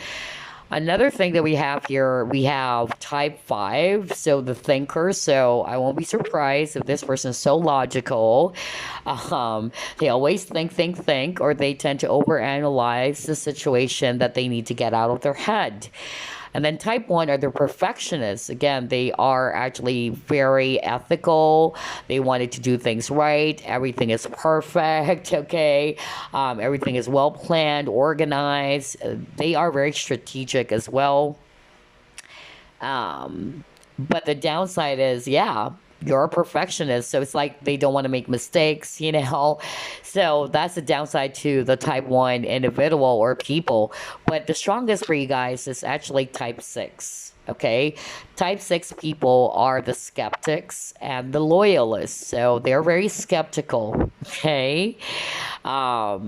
Speaker 1: Another thing that we have here, we have type 5, so the thinker. So I won't be surprised if this person is so logical. They always think, or they tend to overanalyze the situation that they need to get out of their head. And then type 1 are the perfectionists. Again, they are actually very ethical. They wanted to do things right. Everything is perfect, okay? Everything is well planned, organized. They are very strategic as well. But the downside is, yeah, you're a perfectionist, so it's like they don't want to make mistakes. So that's the downside to the type 1 individual or people. But the strongest for you guys is actually type 6. Okay, type 6 people are the skeptics and the loyalists, so they're very skeptical. Okay, so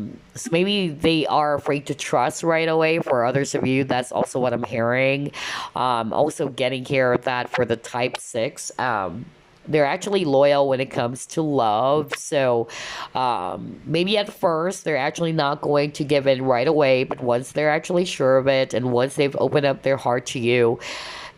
Speaker 1: maybe they are afraid to trust right away. For others of you, that's also what I'm hearing. Also getting here that for the type 6, they're actually loyal when it comes to love. So maybe at first they're actually not going to give in right away, but once they're actually sure of it and once they've opened up their heart to you,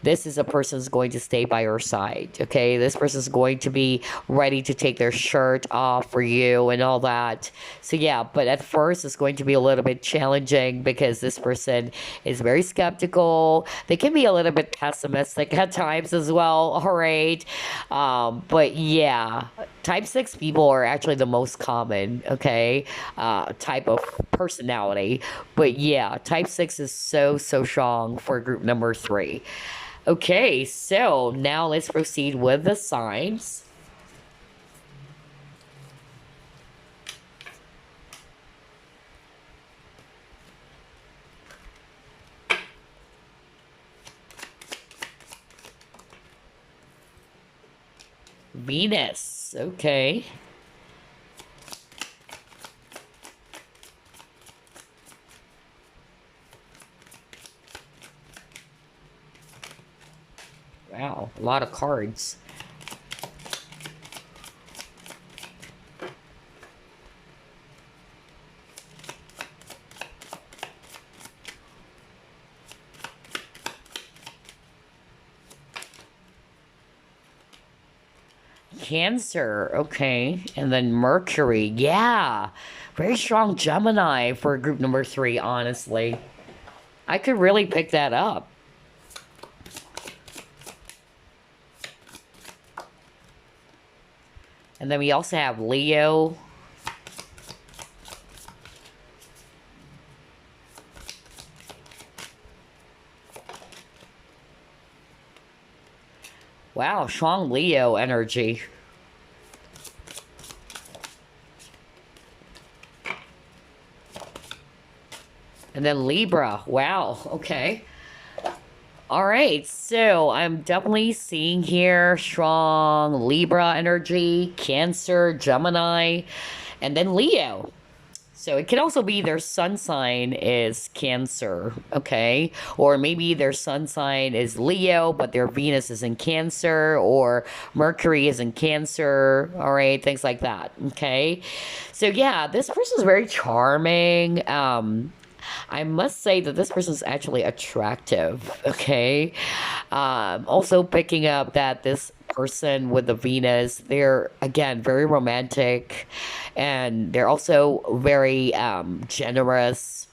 Speaker 1: this is a person who's going to stay by your side. Okay, this person's going to be ready to take their shirt off for you and all that. So yeah, but at first it's going to be a little bit challenging because this person is very skeptical. They can be a little bit pessimistic at times as well. All right, but yeah, type 6 people are actually the most common, okay, type of personality. But yeah, type 6 is so strong for group number 3. Okay, so now let's proceed with the signs. Venus, okay. Wow, a lot of cards. Cancer, okay. And then Mercury, yeah. Very strong Gemini for group number 3, honestly. I could really pick that up. And then we also have Leo. Wow, strong Leo energy. And then Libra. Wow. Okay. All right. So I'm definitely seeing here strong Libra energy, Cancer, Gemini, and then Leo. So it could also be their sun sign is Cancer, okay? Or maybe their sun sign is Leo, but their Venus is in Cancer, or Mercury is in Cancer, all right? Things like that, okay? So yeah, this person is very charming. I must say that this person is actually attractive, okay? Also picking up that this person with the Venus, they're again very romantic, and they're also very generous.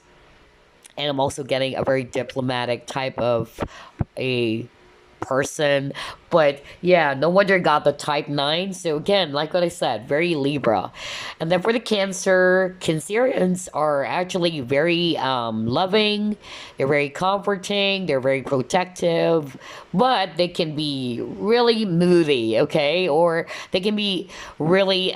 Speaker 1: And I'm also getting a very diplomatic type of a person. But yeah, no wonder got the type 9. So again, like what I said, very Libra. And then for the Cancer, Cancerians are actually very loving, they're very comforting, they're very protective, but they can be really moody, okay? Or they can be really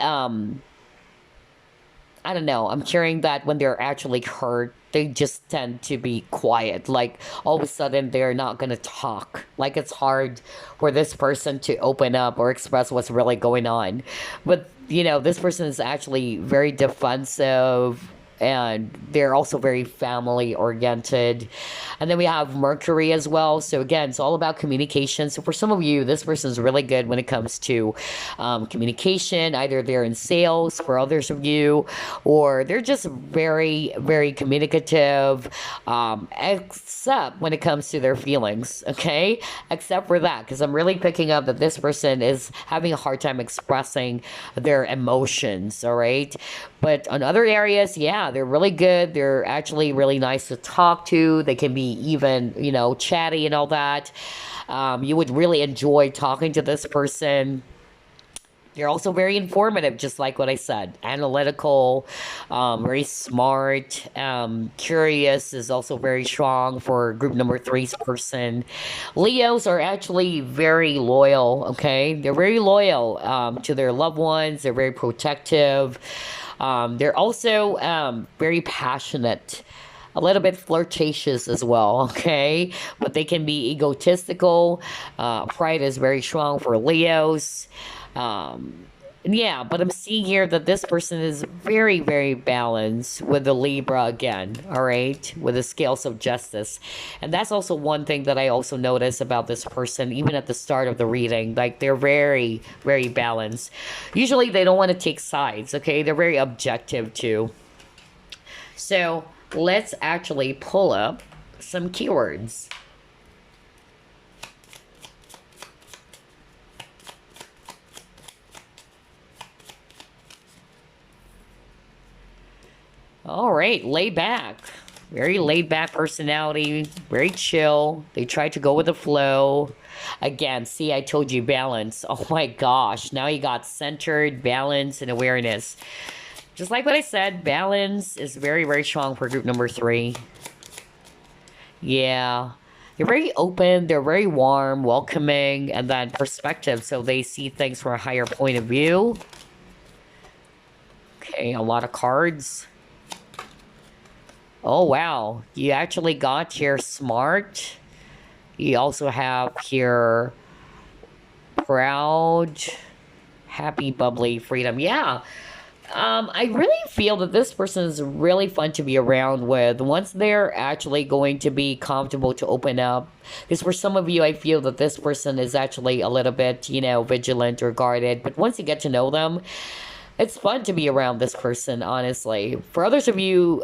Speaker 1: I don't know. I'm hearing that when they're actually hurt, they just tend to be quiet. Like all of a sudden, they're not gonna talk. Like it's hard for this person to open up or express what's really going on. But this person is actually very defensive, and they're also very family oriented. And then we have Mercury as well. So again, it's all about communication. So for some of you, this person is really good when it comes to communication. Either they're in sales for others of you, or they're just very, very communicative, except when it comes to their feelings, okay? Except for that, because I'm really picking up that this person is having a hard time expressing their emotions, all right? But on other areas, yeah, they're really good. They're actually really nice to talk to. They can be even, chatty and all that. You would really enjoy talking to this person. They're also very informative, just like what I said. Analytical, very smart, curious is also very strong for group number three's person. Leos are actually very loyal, okay? They're very loyal to their loved ones. They're very protective. They're also very passionate, a little bit flirtatious as well, okay? But they can be egotistical. Pride is very strong for Leos. Yeah, but I'm seeing here that this person is very, very balanced with the Libra again, all right, with the scales of justice. And that's also one thing that I also notice about this person, even at the start of the reading. Like, they're very, very balanced. Usually, they don't want to take sides, okay? They're very objective, too. So, let's actually pull up some keywords. All right, laid back. Very laid back personality, very chill. They try to go with the flow. Again, see, I told you balance. Oh my gosh, now you got centered, balance, and awareness. Just like what I said, balance is very, very strong for group number 3. Yeah. They're very open, they're very warm, welcoming, and then perspective, so they see things from a higher point of view. Okay, a lot of cards. Oh, wow. You actually got here smart. You also have here proud, happy, bubbly, freedom. Yeah. I really feel that this person is really fun to be around with once they're actually going to be comfortable to open up. Because for some of you, I feel that this person is actually a little bit, vigilant or guarded. But once you get to know them, it's fun to be around this person, honestly. For others of you,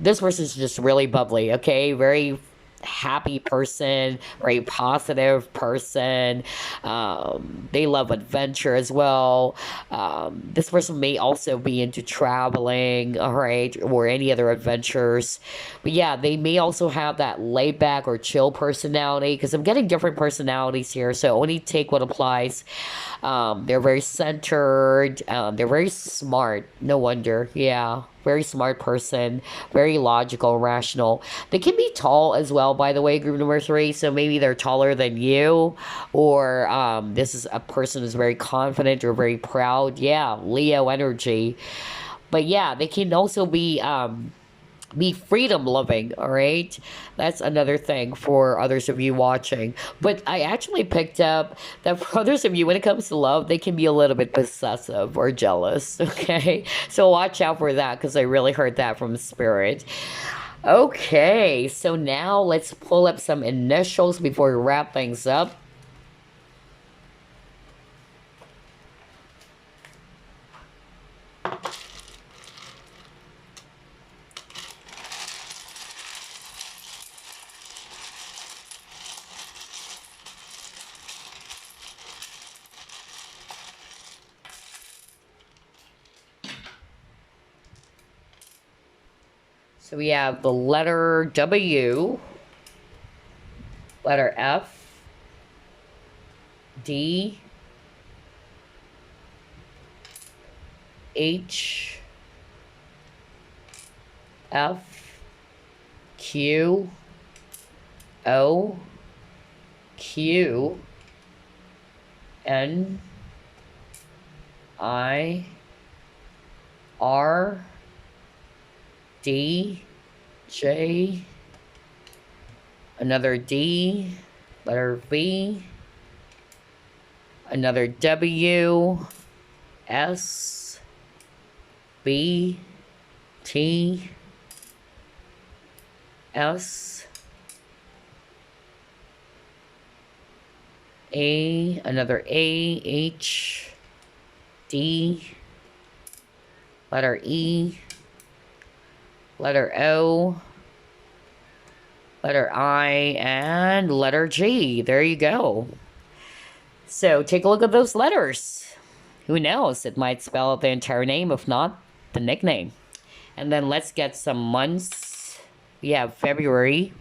Speaker 1: this person is just really bubbly, okay? Very happy person, very positive person. They love adventure as well. This person may also be into traveling, all right, or any other adventures. But yeah, they may also have that laid back or chill personality, because I'm getting different personalities here, so only take what applies. They're very centered. They're very smart. No wonder. Yeah. Very smart person, very logical, rational. They can be tall as well, by the way, group number 3. So maybe they're taller than you, or this is a person who's very confident or very proud. Yeah, Leo energy. But yeah, they can also be be freedom loving, all right? That's another thing for others of you watching. But I actually picked up that for others of you, when it comes to love, they can be a little bit possessive or jealous, okay? So watch out for that, because I really heard that from spirit. Okay, so now let's pull up some initials before we wrap things up. So we have the letter W, letter F, D, H, F, Q, O, Q, N, I, R, D, J, another D, letter V, another W, S, B, T, S, A, another A, H, D, letter E, letter O, letter I, and letter G. There you go. So take a look at those letters. Who knows? It might spell out the entire name, if not the nickname. And then let's get some months. We have February.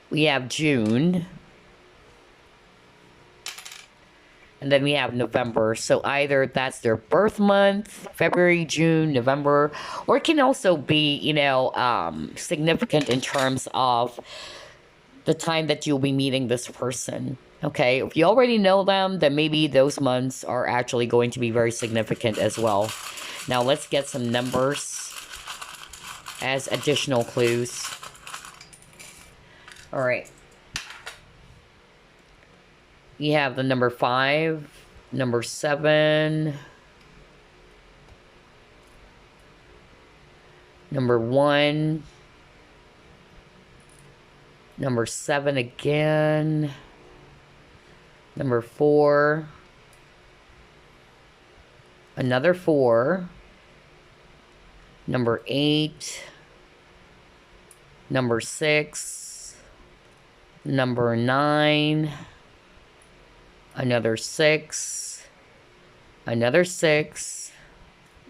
Speaker 1: We have June. And then we have November. So either that's their birth month, February, June, November, or it can also be, significant in terms of the time that you'll be meeting this person. Okay, if you already know them, then maybe those months are actually going to be very significant as well. Now let's get some numbers as additional clues. All right. We have the number 5, number 7, number 1, number 7 again, number 4, another 4, number 8, number 6, number 9, another 6, another 6,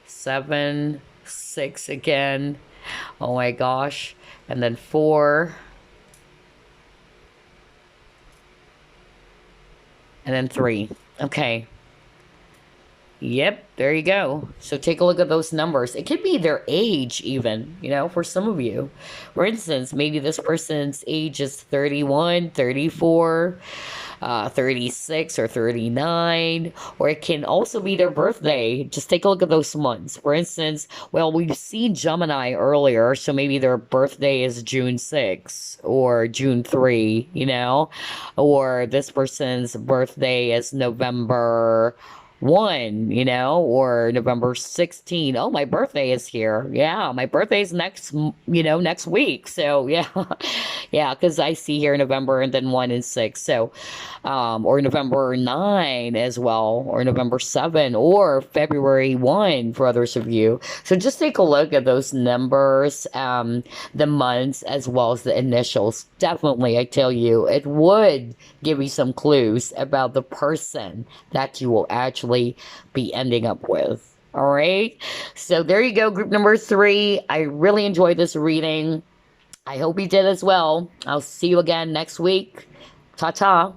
Speaker 1: 7, 6 again, oh my gosh, and then 4, and then 3. Okay. Yep, there you go. So take a look at those numbers. It could be their age even, for some of you. For instance, maybe this person's age is 31, 34, 36 or 39, or it can also be their birthday. Just take a look at those months. For instance, well, we've seen Gemini earlier, so maybe their birthday is June 6 or June 3, or this person's birthday is November 1, or November 16. Oh, my birthday is here. Yeah, my birthday is next week. So, yeah. Yeah, because I see here November and then 1 and 6. So, or November 9 as well, or November 7, or February 1 for others of you. So just take a look at those numbers, the months, as well as the initials. Definitely, I tell you, it would give you some clues about the person that you will actually be ending up with. All right. So there you go. Group number 3. I really enjoyed this reading. I hope you did as well. I'll see you again next week. Ta-ta.